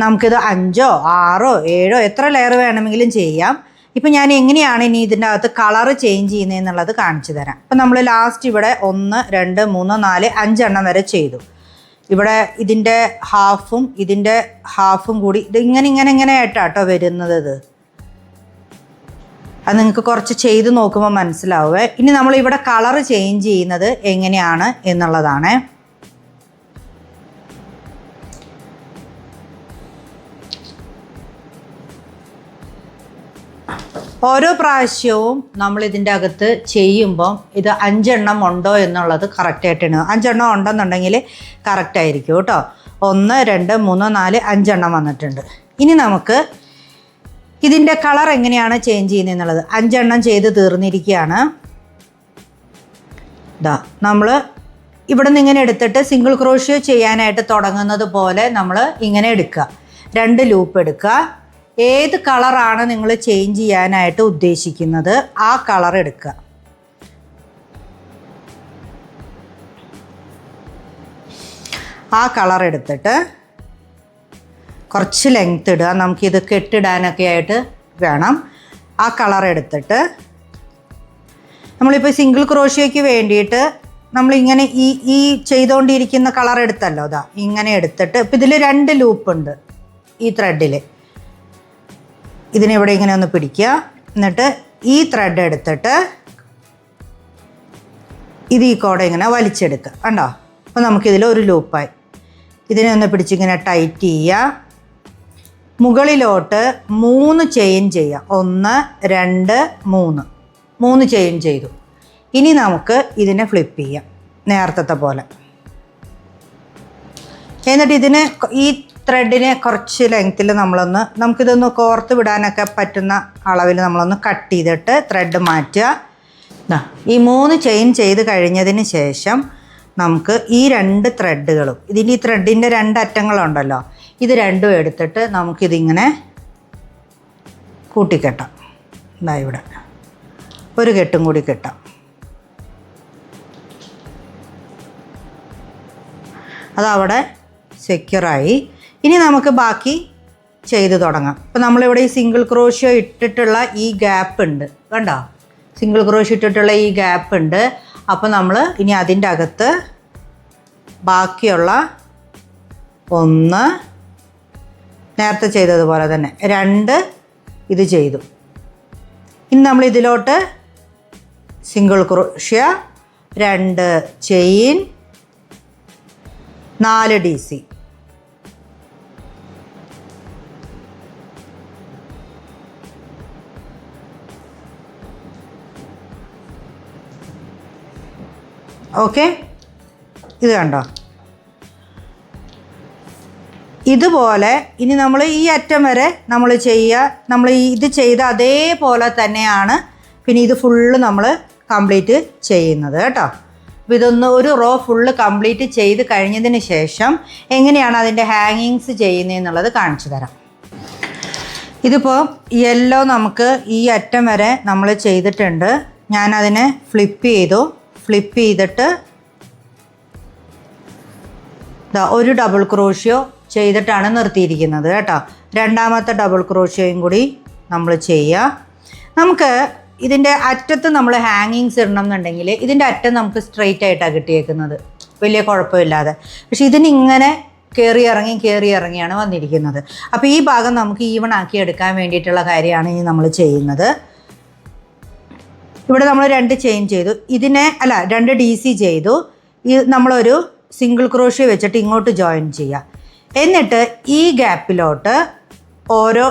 നമുക്കിത് 5 6 7 എത്ര ലെയർ വേണമെങ്കിലും ചെയ്യാം. ഇപ്പം ഞാൻ എങ്ങനെയാണ് ഇനി ഇതിൻ്റെ അകത്ത് കളറ് ചേഞ്ച് ചെയ്യുന്നതെന്നുള്ളത് കാണിച്ചു തരാം. ഇപ്പം നമ്മൾ ലാസ്റ്റ് ഇവിടെ 1 2 3 4 5 എണ്ണം വരെ ചെയ്തു. ഇവിടെ ഇതിൻ്റെ ഹാഫും കൂടി ഇത് ഇങ്ങനെ ആയിട്ടാട്ടോ വരുന്നത്. അത് നിങ്ങൾക്ക് കുറച്ച് ചെയ്ത് നോക്കുമ്പോൾ മനസ്സിലാവുമേ. ഇനി നമ്മളിവിടെ കളറ് ചേഞ്ച് ചെയ്യുന്നത് എങ്ങനെയാണ് എന്നുള്ളതാണ്. ഓരോ പ്രാവശ്യവും നമ്മൾ ഇതിൻ്റെ അകത്ത് ചെയ്യുമ്പം ഇത് 5 എണ്ണം ഉണ്ടോ എന്നുള്ളത് കറക്റ്റായിട്ട് എണ്ണുക. 5 എണ്ണം ഉണ്ടെന്നുണ്ടെങ്കിൽ കറക്റ്റായിരിക്കും കേട്ടോ. 1 2 3 4 5 എണ്ണം വന്നിട്ടുണ്ട്. ഇനി നമുക്ക് ഇതിൻ്റെ കളർ എങ്ങനെയാണ് ചേഞ്ച് ചെയ്യുന്നതെന്നുള്ളത് 5 എണ്ണം ചെയ്ത് തീർന്നിരിക്കുകയാണ്. നമ്മൾ ഇവിടെ നിന്ന് ഇങ്ങനെ എടുത്തിട്ട് സിംഗിൾ ക്രോഷ്യോ ചെയ്യാനായിട്ട് തുടങ്ങുന്നത് പോലെ നമ്മൾ ഇങ്ങനെ എടുക്കുക, 2 ലൂപ്പ് എടുക്കുക. ഏത് കളറാണ് നിങ്ങൾ ചേഞ്ച് ചെയ്യാനായിട്ട് ഉദ്ദേശിക്കുന്നത് ആ കളർ എടുക്കുക. ആ കളർ എടുത്തിട്ട് കുറച്ച് ലെങ്ത് ഇടുക. നമുക്കിത് കെട്ടിടാനൊക്കെ ആയിട്ട് വേണം. ആ കളർ എടുത്തിട്ട് നമ്മളിപ്പോൾ സിംഗിൾ ക്രോഷ്യോയ്ക്ക് വേണ്ടിയിട്ട് നമ്മളിങ്ങനെ ഈ ചെയ്തുകൊണ്ടിരിക്കുന്ന കളർ എടുത്തല്ലോ, ഇങ്ങനെ എടുത്തിട്ട് ഇപ്പം ഇതിൽ 2 ലൂപ്പുണ്ട് ഈ ത്രെഡിൽ. ഇതിനിവിടെ ഇങ്ങനെ ഒന്ന് പിടിക്കുക. എന്നിട്ട് ഈ ത്രെഡ് എടുത്തിട്ട് ഇത് ഈ കോടെ ഇങ്ങനെ വലിച്ചെടുക്കുക. കണ്ടോ, അപ്പോൾ നമുക്കിതിൽ ഒരു ലൂപ്പായി. ഇതിനെ ഒന്ന് പിടിച്ചിങ്ങനെ ടൈറ്റ് ചെയ്യുക. മുകളിലോട്ട് 3 ചെയിൻ ചെയ്യുക. 1 2 3 ചെയിൻ ചെയ്തു. ഇനി നമുക്ക് ഇതിനെ ഫ്ലിപ്പ് ചെയ്യാം നേരത്തെ പോലെ. എന്നിട്ട് ഇതിന് ഈ ത്രെഡിനെ കുറച്ച് ലെങ്ത്തിൽ നമുക്കിതൊന്ന് കോർത്ത് വിടാനൊക്കെ പറ്റുന്ന അളവിൽ നമ്മളൊന്ന് കട്ട് ചെയ്തിട്ട് ത്രെഡ് മാറ്റുക. ഈ 3 ചെയിൻ ചെയ്ത് കഴിഞ്ഞതിന് ശേഷം നമുക്ക് ഈ 2 ത്രെഡുകളും ഈ ത്രെഡിൻ്റെ 2 അറ്റങ്ങളുണ്ടല്ലോ, ഇത് രണ്ടും എടുത്തിട്ട് നമുക്കിതിങ്ങനെ കൂട്ടിക്കെട്ടാം. ഇവിടെ ഒരു കെട്ടും കൂടി കെട്ടാം. അതവിടെ സെക്യൂറായി. ഇനി നമുക്ക് ബാക്കി ചെയ്ത് തുടങ്ങാം. ഇപ്പോൾ നമ്മളിവിടെ ഈ സിംഗിൾ ക്രോഷ്യോ ഇട്ടിട്ടുള്ള ഈ ഗ്യാപ്പ് ഉണ്ട്, കണ്ടോ? സിംഗിൾ ക്രോഷ്യോ ഇട്ടിട്ടുള്ള ഈ ഗ്യാപ്പ് ഉണ്ട്. അപ്പോൾ നമ്മൾ ഇനി അതിൻ്റെ അകത്ത് ബാക്കിയുള്ള 1 നേരത്തെ ചെയ്തതുപോലെ തന്നെ 2 ഇത് ചെയ്തു. ഇനി നമ്മൾ ഇതിലോട്ട് single crochet, 2 chain, 4 DC. Okay, ഇത് കണ്ടോ? ഇതുപോലെ ഇനി നമ്മൾ ഈ അറ്റം വരെ നമ്മൾ ഇത് ചെയ്ത അതേപോലെ തന്നെയാണ് പിന്നെ ഇത് ഫുള്ള് നമ്മൾ കംപ്ലീറ്റ് ചെയ്യുന്നത് കേട്ടോ. അപ്പോൾ ഇതൊന്ന് ഒരു റോ ഫുള്ള് കംപ്ലീറ്റ് ചെയ്ത് കഴിഞ്ഞതിന് ശേഷം എങ്ങനെയാണ് അതിൻ്റെ ഹാങ്ങിങ്സ് ചെയ്യുന്നതെന്നുള്ളത് കാണിച്ചു തരാം. ഇതിപ്പോൾ യെല്ലോ നമുക്ക് ഈ അറ്റം വരെ നമ്മൾ ചെയ്തിട്ടുണ്ട്. ഞാനതിനെ ഫ്ലിപ്പ് ചെയ്തിട്ട് ഒരു ഡബിൾ ക്രോഷ്യോ ചെയ്തിട്ടാണ് നിർത്തിയിരിക്കുന്നത് കേട്ടോ. രണ്ടാമത്തെ ഡബിൾ ക്രോഷ്യോയും കൂടി നമ്മൾ ചെയ്യുക. നമുക്ക് ഇതിൻ്റെ അറ്റത്ത് നമ്മൾ ഹാങ്ങിങ്സ് ഇടണം എന്നുണ്ടെങ്കിൽ ഇതിൻ്റെ അറ്റം നമുക്ക് സ്ട്രെയിറ്റ് ആയിട്ടാണ് കിട്ടിയേക്കുന്നത്, വലിയ കുഴപ്പമില്ലാതെ. പക്ഷേ ഇതിനിങ്ങനെ കയറി ഇറങ്ങിയാണ് വന്നിരിക്കുന്നത്. അപ്പോൾ ഈ ഭാഗം നമുക്ക് ഈവൺ ആക്കി എടുക്കാൻ വേണ്ടിയിട്ടുള്ള കാര്യമാണ് ഇനി നമ്മൾ ചെയ്യുന്നത്. ഇവിടെ നമ്മൾ 2 ചെയിൻ ചെയ്തു, 2 DC ചെയ്തു. നമ്മളൊരു സിംഗിൾ ക്രോഷ്യോ വെച്ചിട്ട് ഇങ്ങോട്ട് ജോയിൻ ചെയ്യുക. എന്നിട്ട് ഈ ഗ്യാപ്പിലോട്ട് ഓരോ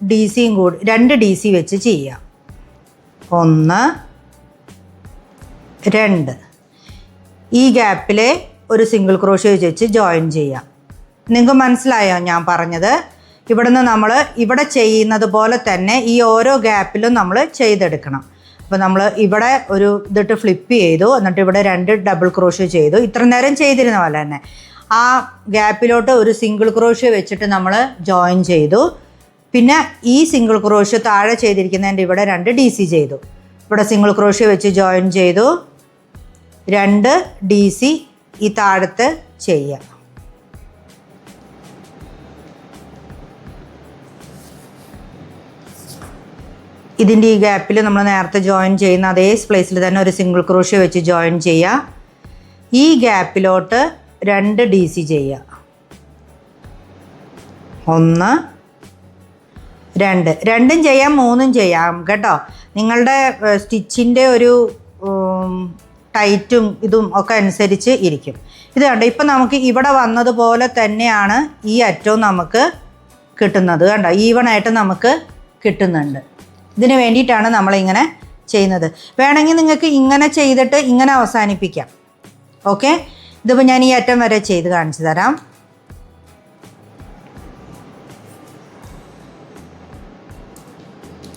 DCയും കൂടി 2 DC വെച്ച് ചെയ്യുക. 1 2 ഈ ഗ്യാപ്പിലെ ഒരു സിംഗിൾ ക്രോഷ്യോ വെച്ച് ജോയിൻ ചെയ്യുക. നിങ്ങൾക്ക് മനസ്സിലായോ ഞാൻ പറഞ്ഞത്? ഇവിടുന്ന് നമ്മൾ ഇവിടെ ചെയ്യുന്നത് പോലെ തന്നെ ഈ ഓരോ ഗ്യാപ്പിലും നമ്മൾ ചെയ്തെടുക്കണം. അപ്പോൾ നമ്മൾ ഇവിടെ ഒരു ഇതിട്ട് ഫ്ലിപ്പ് ചെയ്തു, എന്നിട്ട് ഇവിടെ 2 ഡബിൾ ക്രോഷ്യോ ചെയ്തു. ഇത്ര നേരം ചെയ്തിരുന്ന പോലെ തന്നെ ആ ഗ്യാപ്പിലോട്ട് ഒരു സിംഗിൾ ക്രോഷ്യോ വെച്ചിട്ട് നമ്മൾ ജോയിൻ ചെയ്തു. പിന്നെ ഈ സിംഗിൾ ക്രോഷ്യോ താഴെ ചെയ്തിരിക്കുന്നതിൻ്റെ ഇവിടെ 2 DC ചെയ്തു. ഇവിടെ സിംഗിൾ ക്രോഷ്യോ വെച്ച് ജോയിൻ ചെയ്തു, 2 DC ഈ താഴത്ത് ചെയ്യുക. ഇതിൻ്റെ ഈ ഗ്യാപ്പിൽ നമ്മൾ നേരത്തെ ജോയിൻ ചെയ്യുന്ന അതേ പ്ലേസിൽ തന്നെ ഒരു സിംഗിൾ ക്രോഷ്യോ വെച്ച് ജോയിൻ ചെയ്യുക. ഈ ഗ്യാപ്പിലോട്ട് 2 DC ചെയ്യുക. 1 2 2ഉം ചെയ്യാം 3ഉം ചെയ്യാം കേട്ടോ. നിങ്ങളുടെ സ്റ്റിച്ചിൻ്റെ ഒരു ടൈറ്റും ഇതും ഒക്കെ അനുസരിച്ച് ഇരിക്കും. ഇത് കണ്ടോ, ഇപ്പം നമുക്ക് ഇവിടെ വന്നതുപോലെ തന്നെയാണ് ഈ അറ്റവും നമുക്ക് കിട്ടുന്നത്. കണ്ടോ, ഈവണായിട്ട് നമുക്ക് കിട്ടുന്നുണ്ട്. ഇതിന് വേണ്ടിയിട്ടാണ് നമ്മളിങ്ങനെ ചെയ്യുന്നത്. വേണമെങ്കിൽ നിങ്ങൾക്ക് ഇങ്ങനെ ചെയ്തിട്ട് ഇങ്ങനെ അവസാനിപ്പിക്കാം. ഓക്കെ, ഇതിപ്പോൾ ഞാൻ ഈ അറ്റം വരെ ചെയ്ത് കാണിച്ചു തരാം.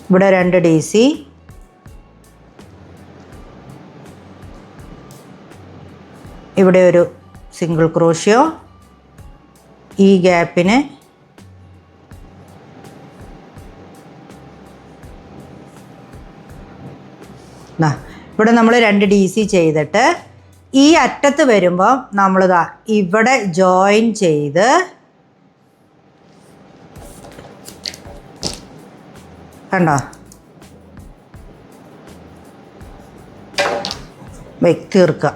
ഇവിടെ 2 DC, ഇവിടെ ഒരു സിംഗിൾ ക്രോഷ്യോ, ഈ ഗ്യാപ്പിന് ഇവിടെ നമ്മൾ 2 DC ചെയ്തിട്ട് ഈ അറ്റത്ത് വരുമ്പോൾ നമ്മളിതാ ഇവിടെ ജോയിൻ ചെയ്ത് കണ്ടോ തീർക്കുക.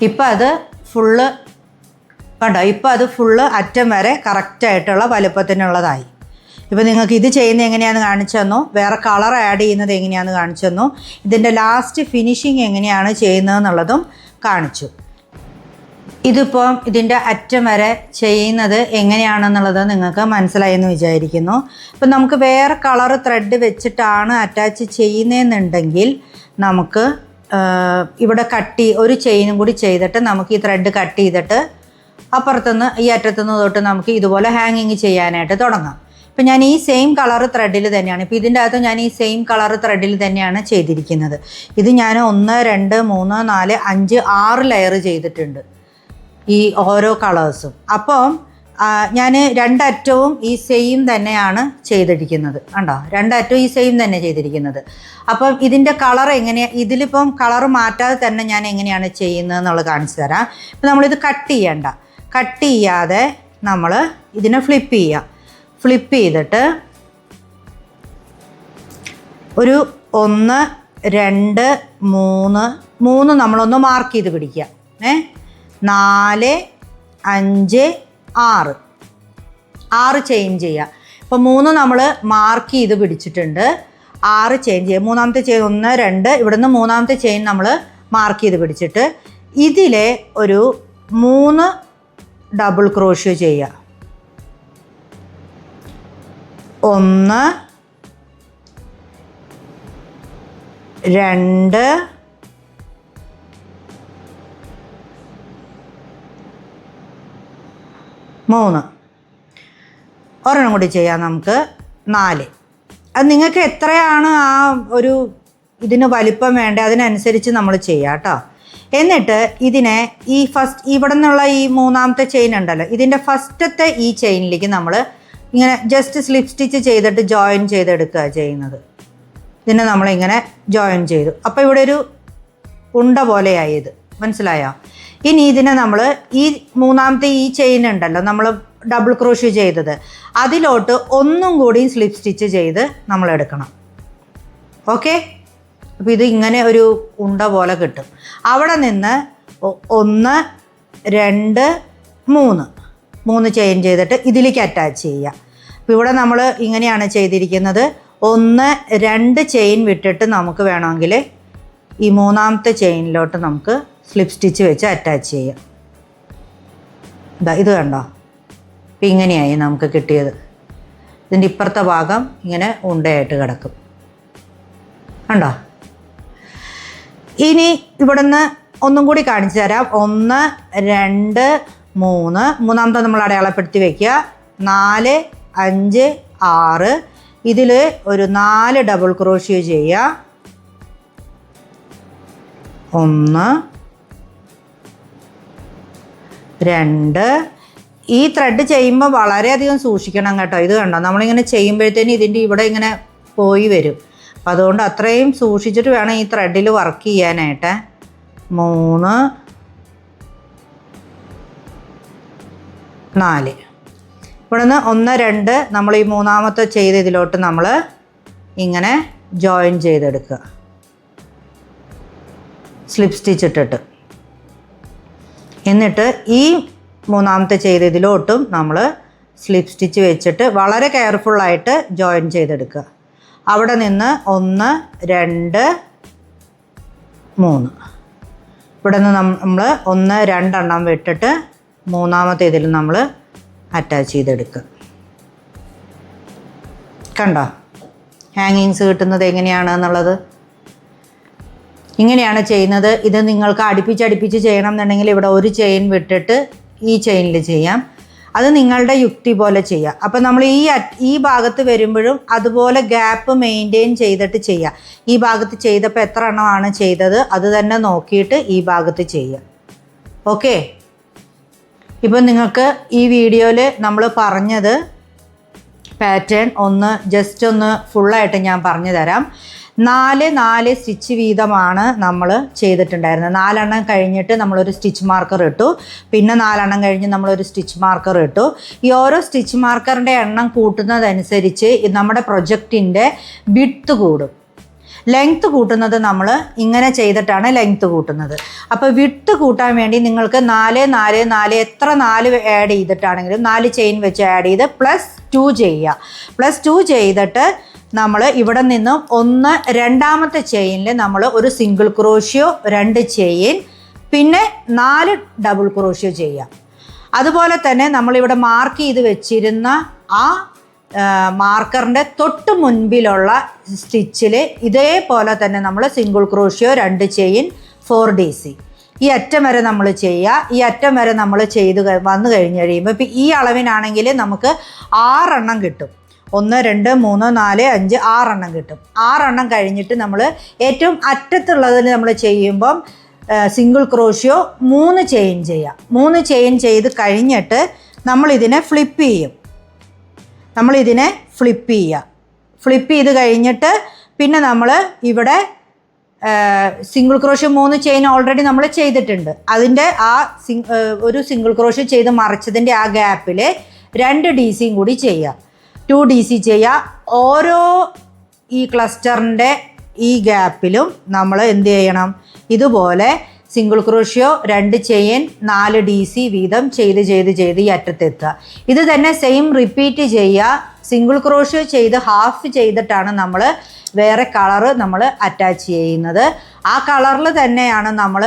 ഇപ്പം അത് ഫുള്ള് കണ്ടോ, ഇപ്പം അത് ഫുള്ള് അറ്റം വരെ കറക്റ്റായിട്ടുള്ള വലുപ്പത്തിനുള്ളതായി. ഇപ്പോൾ നിങ്ങൾക്ക് ഇത് ചെയ്യുന്നത് എങ്ങനെയാണെന്ന് കാണിച്ചു തന്നു, വേറെ കളർ ആഡ് ചെയ്യുന്നത് എങ്ങനെയാണെന്ന് കാണിച്ചു തന്നു, ഇതിൻ്റെ ലാസ്റ്റ് ഫിനിഷിങ് എങ്ങനെയാണ് ചെയ്യുന്നതെന്നുള്ളതും കാണിച്ചു. ഇതിപ്പം ഇതിൻ്റെ അറ്റം വരെ ചെയ്യുന്നത് എങ്ങനെയാണെന്നുള്ളത് നിങ്ങൾക്ക് മനസ്സിലായെന്ന് വിചാരിക്കുന്നു. ഇപ്പം നമുക്ക് വേറെ കളർ ത്രെഡ് വെച്ചിട്ടാണ് അറ്റാച്ച് ചെയ്യുന്നതെന്നുണ്ടെങ്കിൽ നമുക്ക് ഇവിടെ ഒരു ചെയിനും കൂടി ചെയ്തിട്ട് നമുക്ക് ഈ ത്രെഡ് കട്ട് ചെയ്തിട്ട് അപ്പുറത്തുനിന്ന് ഈ അറ്റത്തുനിന്ന് തൊട്ട് നമുക്ക് ഇതുപോലെ ഹാങ്ങിങ് ചെയ്യാനായിട്ട് തുടങ്ങാം. ഇപ്പം ഞാൻ ഈ സെയിം കളർ ത്രെഡിൽ തന്നെയാണ്, ഇപ്പം ഇതിൻ്റെ അകത്ത് ഞാൻ ഈ സെയിം കളർ ത്രെഡിൽ തന്നെയാണ് ചെയ്തിരിക്കുന്നത്. ഇത് ഞാൻ 1 2 3 4 5 6 ലെയർ ചെയ്തിട്ടുണ്ട് ഈ ഓരോ കളേഴ്സും. അപ്പം ഞാൻ രണ്ടറ്റവും ഈ സെയിം തന്നെയാണ് ചെയ്തിരിക്കുന്നത്. കണ്ടോ, രണ്ടറ്റവും ഈ സെയിം തന്നെ ചെയ്തിരിക്കുന്നത്. അപ്പം ഇതിൻ്റെ കളർ എങ്ങനെയാണ്, ഇതിലിപ്പം കളർ മാറ്റാതെ തന്നെ ഞാൻ എങ്ങനെയാണ് ചെയ്യുന്നത് എന്നുള്ളത് കാണിച്ചു തരാം. ഇപ്പം നമ്മളിത് കട്ട് ചെയ്യാതെ നമ്മൾ ഇതിനെ ഫ്ലിപ്പ് ചെയ്തിട്ട് ഒരു 1 2 3 നമ്മളൊന്ന് മാർക്ക് ചെയ്ത് പിടിക്കുക. 4 5 6 ചെയിൻ ചെയ്യുക. ഇപ്പോൾ 3 നമ്മൾ മാർക്ക് ചെയ്ത് പിടിച്ചിട്ടുണ്ട്, 6 ചെയിൻ ചെയ്യുക. മൂന്നാമത്തെ ചെയിൻ 1 2, ഇവിടുന്ന് മൂന്നാമത്തെ ചെയിൻ നമ്മൾ മാർക്ക് ചെയ്ത് പിടിച്ചിട്ട് ഇതിലെ ഒരു 3 ഡബിൾ ക്രോഷ്യോ ചെയ്യുക. 1 2 3, ഒരെണ്ണം കൂടി ചെയ്യാം നമുക്ക് 4. അത് നിങ്ങൾക്ക് എത്രയാണ് ആ ഒരു ഇതിന് വലിപ്പം വേണ്ടത് അതിനനുസരിച്ച് നമ്മൾ ചെയ്യാം കേട്ടോ. എന്നിട്ട് ഇതിനെ ഈ ഇവിടെ നിന്നുള്ള ഈ മൂന്നാമത്തെ ചെയിൻ ഉണ്ടല്ലോ, ഇതിൻ്റെ ഫസ്റ്റത്തെ ഈ ചെയിനിലേക്ക് നമ്മൾ ഇങ്ങനെ ജസ്റ്റ് സ്ലിപ്പ് സ്റ്റിച്ച് ചെയ്തിട്ട് ജോയിൻ ചെയ്തെടുക്കുക ചെയ്യുന്നത്. ഇതിനെ നമ്മളിങ്ങനെ ജോയിൻ ചെയ്തു. അപ്പോൾ ഇവിടെ ഒരു ഉണ്ട പോലെയായി, ഇത് മനസ്സിലായോ? ഇനി ഇതിനെ നമ്മൾ ഈ മൂന്നാമത്തെ ഈ ചെയിൻ ഉണ്ടല്ലോ നമ്മൾ ഡബിൾ ക്രോഷ്യോ ചെയ്തത്, അതിലോട്ട് ഒന്നും കൂടി സ്ലിപ്പ് സ്റ്റിച്ച് ചെയ്ത് നമ്മൾ എടുക്കണം. ഓക്കെ, അപ്പോൾ ഇത് ഇങ്ങനെ ഒരു ഉണ്ട പോലെ കിട്ടും. അവിടെ നിന്ന് 1 2 3 ചെയിൻ ചെയ്തിട്ട് ഇതിലേക്ക് അറ്റാച്ച് ചെയ്യുക. അപ്പോൾ ഇവിടെ നമ്മൾ ഇങ്ങനെയാണ് ചെയ്തിരിക്കുന്നത്. 1 2 ചെയിൻ വിട്ടിട്ട് നമുക്ക് വേണമെങ്കിൽ ഈ മൂന്നാമത്തെ ചെയിനിലോട്ട് നമുക്ക് സ്ലിപ്പ് സ്റ്റിച്ച് വെച്ച് അറ്റാച്ച് ചെയ്യാം. ഇത് കണ്ടോ, അപ്പം ഇങ്ങനെയായി നമുക്ക് കിട്ടിയത്. ഇതിൻ്റെ ഇപ്പുറത്തെ ഭാഗം ഇങ്ങനെ ഉണ്ടയായിട്ട് കിടക്കും, കണ്ടോ? ഇനി ഇവിടുന്ന് ഒന്നും കൂടി കാണിച്ചു തരാം. 1 2 3, മൂന്നാമത്തെ നമ്മൾ അടയാളപ്പെടുത്തി വയ്ക്കുക. 4 5 6, ഇതിൽ ഒരു 4 ഡബിൾ ക്രോഷ്യോ ചെയ്യുക. 1 2. ഈ ത്രെഡ് ചെയ്യുമ്പോൾ വളരെയധികം സൂക്ഷിക്കണം കേട്ടോ. ഇത് കണ്ടോ, നമ്മളിങ്ങനെ ചെയ്യുമ്പോഴത്തേനും ഇതിൻ്റെ ഇവിടെ ഇങ്ങനെ പോയി വരും. അപ്പം അതുകൊണ്ട് അത്രയും സൂക്ഷിച്ചിട്ട് വേണം ഈ ത്രെഡിൽ വർക്ക് ചെയ്യാനായിട്ട്. 3 4, ഇവിടെ നിന്ന് 1 2 നമ്മൾ ഈ മൂന്നാമത്തെ ചെയ്ത് ഇതിലോട്ട് നമ്മൾ ഇങ്ങനെ ജോയിൻ ചെയ്തെടുക്കുക, സ്ലിപ്പ് സ്റ്റിച്ച് ഇട്ടിട്ട്. എന്നിട്ട് ഈ മൂന്നാമത്തെ ചെയ്ത് ഇതിലോട്ടും നമ്മൾ സ്ലിപ്പ് സ്റ്റിച്ച് വെച്ചിട്ട് വളരെ കെയർഫുള്ളായിട്ട് ജോയിൻ ചെയ്തെടുക്കുക. അവിടെ നിന്ന് 1 2 3, ഇവിടെ നിന്ന് നമ്മൾ 1 2 എണ്ണം വിട്ടിട്ട് മൂന്നാമത്തെ ഇതിൽ നമ്മൾ അറ്റാച്ച് ചെയ്തെടുക്കുക. കണ്ടോ ഹാങ്ങിങ്സ് കിട്ടുന്നത് എങ്ങനെയാണ് എന്നുള്ളത്? ഇങ്ങനെയാണ് ചെയ്യുന്നത്. ഇത് നിങ്ങൾക്ക് അടുപ്പിച്ച് ചെയ്യണം എന്നുണ്ടെങ്കിൽ ഇവിടെ ഒരു ചെയിൻ വിട്ടിട്ട് ഈ ചെയിനിൽ ചെയ്യാം. അത് നിങ്ങളുടെ യുക്തി പോലെ ചെയ്യാം. അപ്പം നമ്മൾ ഈ ഭാഗത്ത് വരുമ്പോഴും അതുപോലെ ഗ്യാപ്പ് മെയിൻറ്റെയിൻ ചെയ്തിട്ട് ചെയ്യുക. ഈ ഭാഗത്ത് ചെയ്തപ്പോൾ എത്ര എണ്ണമാണ് ചെയ്തത് അത് തന്നെ നോക്കിയിട്ട് ഈ ഭാഗത്ത് ചെയ്യുക. ഓക്കെ, ഇപ്പം നിങ്ങൾക്ക് ഈ വീഡിയോയിൽ നമ്മൾ പറഞ്ഞത് പാറ്റേൺ ജസ്റ്റ് ഒന്ന് ഫുള്ളായിട്ട് ഞാൻ പറഞ്ഞു തരാം. 4 സ്റ്റിച്ച് വീതമാണ് നമ്മൾ ചെയ്തിട്ടുണ്ടായിരുന്നത്. 4 എണ്ണം കഴിഞ്ഞിട്ട് നമ്മളൊരു സ്റ്റിച്ച് മാർക്കർ ഇട്ടു, പിന്നെ 4 എണ്ണം കഴിഞ്ഞ് നമ്മളൊരു സ്റ്റിച്ച് മാർക്കർ ഇട്ടു. ഈ ഓരോ സ്റ്റിച്ച് മാർക്കറിൻ്റെ എണ്ണം കൂട്ടുന്നതനുസരിച്ച് നമ്മുടെ പ്രൊജക്റ്റിൻ്റെ വിഡ്ത്ത് കൂടും. ലെങ്ത്ത് കൂട്ടുന്നത് നമ്മൾ ഇങ്ങനെ ചെയ്തിട്ടാണ് ലെങ്ത്ത് കൂട്ടുന്നത്. അപ്പോൾ വിഡ്ത്ത് കൂട്ടാൻ വേണ്ടി നിങ്ങൾക്ക് 4 4 4 എത്ര 4 ആഡ് ചെയ്തിട്ടാണെങ്കിലും 4 ചെയിൻ വെച്ച് ആഡ് ചെയ്ത് +2 ചെയ്യുക. +2 ചെയ്തിട്ട് നമ്മൾ ഇവിടെ നിന്നും രണ്ടാമത്തെ ചെയിനിൽ നമ്മൾ ഒരു സിംഗിൾ ക്രോഷ്യോ 2 ചെയിൻ പിന്നെ 4 ഡബിൾ ക്രോഷ്യോ ചെയ്യാം. അതുപോലെ തന്നെ നമ്മളിവിടെ മാർക്ക് ചെയ്ത് വെച്ചിരുന്ന ആ മാർക്കറിൻ്റെ തൊട്ട് മുൻപിലുള്ള സ്റ്റിച്ചിൽ ഇതേപോലെ തന്നെ നമ്മൾ സിംഗിൾ ക്രോഷ്യോ 2 ചെയിൻ 4 DC ഈ അറ്റം വരെ നമ്മൾ ചെയ്യുക. ഈ അറ്റം വരെ നമ്മൾ ചെയ്ത് വന്നു കഴിഞ്ഞ് കഴിയുമ്പോൾ ഇപ്പം ഈ അളവിനാണെങ്കിൽ നമുക്ക് 6 എണ്ണം കിട്ടും. 1 2 3 4 5 6 എണ്ണം കിട്ടും. 6 എണ്ണം കഴിഞ്ഞിട്ട് നമ്മൾ ഏറ്റവും അറ്റത്തുള്ളതിൽ നമ്മൾ ചെയ്യുമ്പം സിംഗിൾ ക്രോഷ്യോ 3 ചെയിൻ ചെയ്യാം. 3 ചെയിൻ ചെയ്ത് കഴിഞ്ഞിട്ട് നമ്മളിതിനെ ഫ്ലിപ്പ് ചെയ്യും. ഫ്ലിപ്പ് ചെയ്ത് കഴിഞ്ഞിട്ട് പിന്നെ നമ്മൾ ഇവിടെ സിംഗിൾ ക്രോഷ്യോ 3 ചെയിൻ ഓൾറെഡി നമ്മൾ ചെയ്തിട്ടുണ്ട്. അതിൻ്റെ ആ ഒരു സിംഗിൾ ക്രോഷ്യോ ചെയ്ത് മറിച്ചതിൻ്റെ ആ ഗ്യാപ്പിൽ 2 DC കൂടി ചെയ്യുക. 2 DC ചെയ്യുക. ഓരോ ഈ ക്ലസ്റ്ററിൻ്റെ ഈ ഗ്യാപ്പിലും നമ്മൾ എന്ത് ചെയ്യണം, ഇതുപോലെ സിംഗിൾ ക്രോഷ്യോ 2 ചെയിൻ 4 DC വീതം ചെയ്ത് ഈ അറ്റത്തെത്തുക. ഇത് തന്നെ സെയിം റിപ്പീറ്റ് ചെയ്യുക. സിംഗിൾ ക്രോഷ്യോ ചെയ്ത് ഹാഫ് ചെയ്തിട്ടാണ് നമ്മൾ വേറെ കളറ് നമ്മൾ അറ്റാച്ച് ചെയ്യുന്നത്. ആ കളറിൽ തന്നെയാണ് നമ്മൾ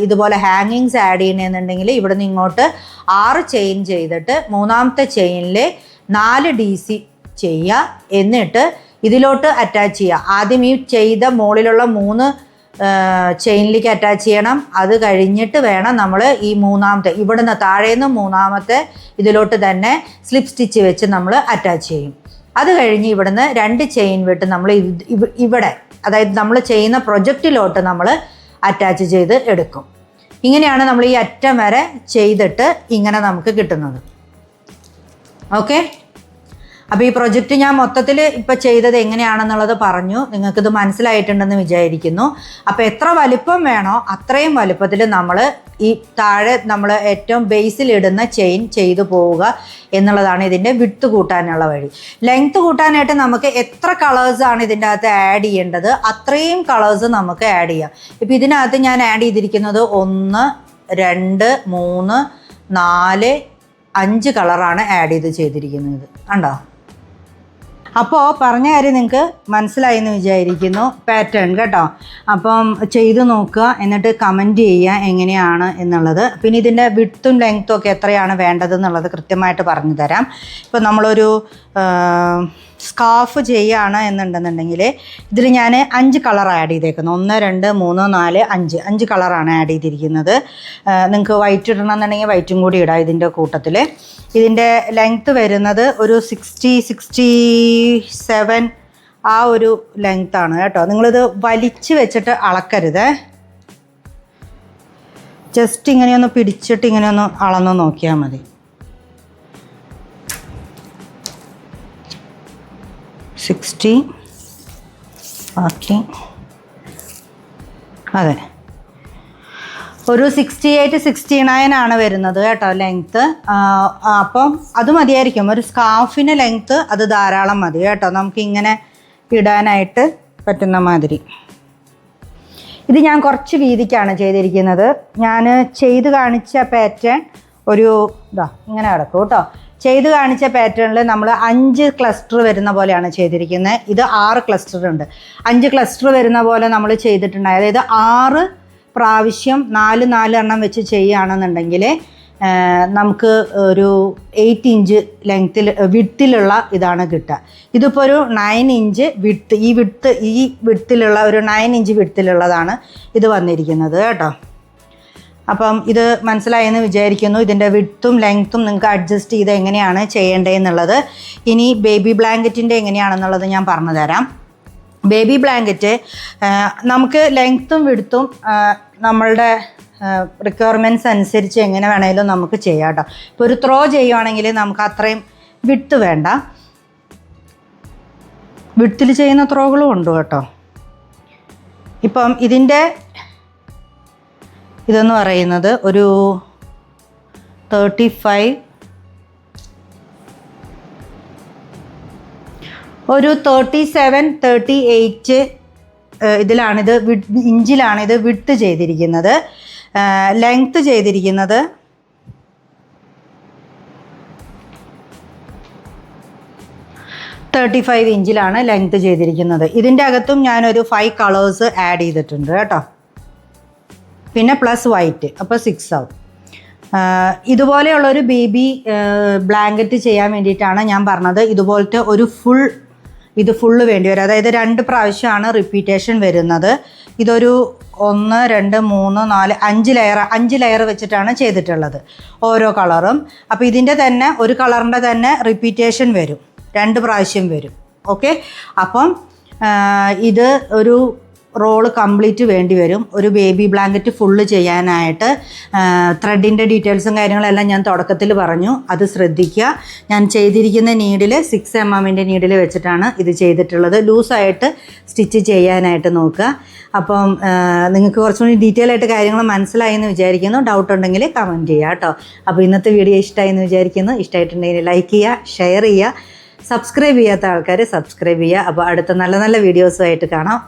ഇതുപോലെ ഹാങ്ങിങ്സ് ആഡ് ചെയ്യണമെന്നുണ്ടെങ്കിൽ ഇവിടെ നിന്ന് ഇങ്ങോട്ട് 6 ചെയിൻ ചെയ്തിട്ട് 3ാമത്തെ ചെയിനിൽ 4 DC ചെയ്യുക. എന്നിട്ട് ഇതിലോട്ട് അറ്റാച്ച് ചെയ്യുക. ആദ്യം ഈ ചെയ്ത മുകളിലുള്ള 3 ചെയിനിലേക്ക് അറ്റാച്ച് ചെയ്യണം. അത് കഴിഞ്ഞിട്ട് വേണം നമ്മൾ ഈ 3ാമത്തെ ഇവിടുന്ന് താഴേന്ന് 3ാമത്തെ ഇതിലോട്ട് തന്നെ സ്ലിപ്പ് സ്റ്റിച്ച് വെച്ച് നമ്മൾ അറ്റാച്ച് ചെയ്യും. അത് കഴിഞ്ഞ് ഇവിടുന്ന് 2 ചെയിൻ വിട്ട് നമ്മൾ ഇവിടെ, അതായത് നമ്മൾ ചെയ്യുന്ന പ്രൊജക്റ്റിലോട്ട് നമ്മൾ അറ്റാച്ച് ചെയ്ത് എടുക്കും. ഇങ്ങനെയാണ് നമ്മൾ ഈ അറ്റം വരെ ചെയ്തിട്ട് ഇങ്ങനെ നമുക്ക് കിട്ടുന്നത്. ഓക്കെ, അപ്പോൾ ഈ പ്രൊജക്റ്റ് ഞാൻ മൊത്തത്തിൽ ഇപ്പോൾ ചെയ്തത് എങ്ങനെയാണെന്നുള്ളത് പറഞ്ഞു. നിങ്ങൾക്കിത് മനസ്സിലായിട്ടുണ്ടെന്ന് വിചാരിക്കുന്നു. അപ്പോൾ എത്ര വലിപ്പം വേണോ അത്രയും വലിപ്പത്തിൽ നമ്മൾ ഈ താഴെ നമ്മൾ ഏറ്റവും ബേസിലിടുന്ന ചെയിൻ ചെയ്തു പോവുക എന്നുള്ളതാണ് ഇതിൻ്റെ വിഡ്ത്ത് കൂട്ടാനുള്ള വഴി. ലെങ്ത്ത് കൂട്ടാനായിട്ട് നമുക്ക് എത്ര കളേഴ്സാണ് ഇതിൻ്റെ അകത്ത് ആഡ് ചെയ്യേണ്ടത് അത്രയും കളേഴ്സ് നമുക്ക് ആഡ് ചെയ്യാം. ഇപ്പോൾ ഇതിനകത്ത് ഞാൻ ആഡ് ചെയ്തിരിക്കുന്നത് 1 2 3 4 5 കളറാണ് ആഡ് ചെയ്തിരിക്കുന്നത്. കണ്ടോ? അപ്പോൾ പറഞ്ഞ കാര്യം നിങ്ങൾക്ക് മനസ്സിലായി എന്ന് വിചാരിക്കുന്നു. പാറ്റേൺ കേട്ടോ. അപ്പം ചെയ്ത് നോക്കുക, എന്നിട്ട് കമൻറ്റ് ചെയ്യുക എങ്ങനെയാണ് എന്നുള്ളത്. പിന്നെ ഇതിൻ്റെ വിഡ്ത്തും ലെങ്ത്തും ഒക്കെ എത്രയാണ് വേണ്ടതെന്നുള്ളത് കൃത്യമായിട്ട് പറഞ്ഞു തരാം. ഇപ്പോൾ നമ്മളൊരു സ്കാർഫ് ചെയ്യുകയാണ് എന്നുണ്ടെന്നുണ്ടെങ്കിൽ ഇതിൽ ഞാൻ 5 കളർ ആഡ് ചെയ്തേക്കുന്നു. 1 2 3 4 5 കളറാണ് ആഡ് ചെയ്തിരിക്കുന്നത്. നിങ്ങൾക്ക് വൈറ്റ് ഇടണമെന്നുണ്ടെങ്കിൽ വൈറ്റും കൂടി ഇടാം ഇതിൻ്റെ കൂട്ടത്തിൽ. ഇതിൻ്റെ ലെങ്ത്ത് വരുന്നത് ഒരു 67 ആ ഒരു ലെങ്ത്താണ് കേട്ടോ. നിങ്ങളിത് വലിച്ച് വെച്ചിട്ട് അളക്കരുത്. ജസ്റ്റ് ഇങ്ങനെയൊന്ന് പിടിച്ചിട്ട് ഇങ്ങനെയൊന്ന് അളന്ന് നോക്കിയാൽ മതി. 60 ബാക്കി അതെ ഒരു 68 69 ആണ് വരുന്നത് കേട്ടോ ലെങ്ത്ത്. അപ്പം അത് മതിയായിരിക്കും. ഒരു സ്കാർഫിന് ലെങ്ത്ത് അത് ധാരാളം മതി കേട്ടോ, നമുക്കിങ്ങനെ ഇടാനായിട്ട് പറ്റുന്ന മാതിരി. ഇത് ഞാൻ കുറച്ച് വീതിക്കാണ് ചെയ്തിരിക്കുന്നത്. ഞാൻ ചെയ്ത് കാണിച്ച പാറ്റേൺ ഒരു ഇങ്ങനെ കിടക്കും കേട്ടോ. ചെയ്ത് കാണിച്ച പാറ്റേണിൽ നമ്മൾ 5 ക്ലസ്റ്റർ വരുന്ന പോലെയാണ് ചെയ്തിരിക്കുന്നത്. ഇത് 6 ക്ലസ്റ്റർ ഉണ്ട്. 5 ക്ലസ്റ്റർ വരുന്ന പോലെ നമ്മൾ ചെയ്തിട്ടുണ്ട്. അതായത് 6 പ്രാവശ്യം 4 എണ്ണം വെച്ച് ചെയ്യുകയാണെന്നുണ്ടെങ്കിൽ നമുക്ക് ഒരു 8 ഇഞ്ച് ലെങ്ത്തിൽ വിഡ്ത്തിലുള്ള ഇതാണ് കിട്ടുക. ഇതിപ്പോൾ ഒരു 9 ഇഞ്ച് വിഡ്ത്ത്, ഈ വിഡ്ത്തിലുള്ള ഒരു 9 ഇഞ്ച് വിഡ്ത്തിലുള്ളതാണ് ഇത് വന്നിരിക്കുന്നത് കേട്ടോ. അപ്പം ഇത് മനസ്സിലായെന്ന് വിചാരിക്കുന്നു. ഇതിൻ്റെ വിഡ്ത്തും ലെങ്ത്തും നിങ്ങൾക്ക് അഡ്ജസ്റ്റ് ചെയ്ത് എങ്ങനെയാണ് ചെയ്യേണ്ടതെന്നുള്ളത്. ഇനി ബേബി ബ്ലാങ്കറ്റിൻ്റെ എങ്ങനെയാണെന്നുള്ളത് ഞാൻ പറഞ്ഞു തരാം. ബേബി ബ്ലാങ്കറ്റ് നമുക്ക് ലെങ്ത്തും വിഡ്ത്തും നമ്മളുടെ റിക്വയർമെൻറ്റ്സ് അനുസരിച്ച് എങ്ങനെ വേണമെങ്കിലും നമുക്ക് ചെയ്യാം കേട്ടോ. ഇപ്പോൾ ഒരു ത്രോ ചെയ്യുവാണെങ്കിൽ നമുക്ക് അത്രയും വിഡ്ത്ത് വേണ്ട, വിഡ്ത്തിൽ ചെയ്യുന്ന ത്രോകളും ഉണ്ട് കേട്ടോ. ഇപ്പം ഇതിൻ്റെ ഇതെന്ന് പറയുന്നത് ഒരു 35 ഒരു 37 38 ഇതിലാണിത് ഇഞ്ചിലാണിത് വിഡ്ത്ത് ചെയ്തിരിക്കുന്നത്. ലെങ്ത്ത് ചെയ്തിരിക്കുന്നത് 35 ഇഞ്ചിലാണ് ലെങ്ത്ത് ചെയ്തിരിക്കുന്നത്. ഇതിൻ്റെ അകത്തും ഞാനൊരു 5 കളേഴ്സ് ആഡ് ചെയ്തിട്ടുണ്ട് കേട്ടോ. പിന്നെ പ്ലസ് വൈറ്റ്, അപ്പോൾ 6 ആവും. ഇതുപോലെയുള്ളൊരു ബേബി ബ്ലാങ്കറ്റ് ചെയ്യാൻ വേണ്ടിയിട്ടാണ് ഞാൻ പറഞ്ഞത്. ഇതുപോലത്തെ ഒരു ഫുള്ള് വേണ്ടി വരും. അതായത് 2 പ്രാവശ്യമാണ് റിപ്പീറ്റേഷൻ വരുന്നത്. ഇതൊരു 1 2 3 4 5 ലെയർ വെച്ചിട്ടാണ് ചെയ്തിട്ടുള്ളത് ഓരോ കളറും. അപ്പോൾ ഇതിൻ്റെ തന്നെ ഒരു കളറിൻ്റെ തന്നെ റിപ്പീറ്റേഷൻ വരും, 2 പ്രാവശ്യം വരും. ഓക്കെ, അപ്പം ഇത് ഒരു റോള് കംപ്ലീറ്റ് വേണ്ടി വരും ഒരു ബേബി ബ്ലാങ്കറ്റ് ഫുള്ള് ചെയ്യാനായിട്ട്. ത്രെഡിൻ്റെ ഡീറ്റെയിൽസും കാര്യങ്ങളെല്ലാം ഞാൻ തുടക്കത്തിൽ പറഞ്ഞു, അത് ശ്രദ്ധിക്കുക. ഞാൻ ചെയ്തിരിക്കുന്ന നീഡിൽ 6 mm നീഡിൽ വെച്ചിട്ടാണ് ഇത് ചെയ്തിട്ടുള്ളത്. ലൂസായിട്ട് സ്റ്റിച്ച് ചെയ്യാനായിട്ട് നോക്കുക. അപ്പം നിങ്ങൾക്ക് കുറച്ചുകൂടി ഡീറ്റെയിൽ ആയിട്ട് കാര്യങ്ങൾ മനസ്സിലായി എന്ന് വിചാരിക്കുന്നു. ഡൗട്ട് ഉണ്ടെങ്കിൽ കമൻറ്റ് ചെയ്യുക കേട്ടോ. അപ്പോൾ ഇന്നത്തെ വീഡിയോ ഇഷ്ടമായി എന്ന് വിചാരിക്കുന്നു. ഇഷ്ടമായിട്ടുണ്ടെങ്കിൽ ലൈക്ക് ചെയ്യുക, ഷെയർ ചെയ്യുക, സബ്സ്ക്രൈബ് ചെയ്യാത്ത ആൾക്കാർ സബ്സ്ക്രൈബ് ചെയ്യുക. അപ്പോൾ അടുത്ത നല്ല നല്ല വീഡിയോസുമായിട്ട് കാണാം.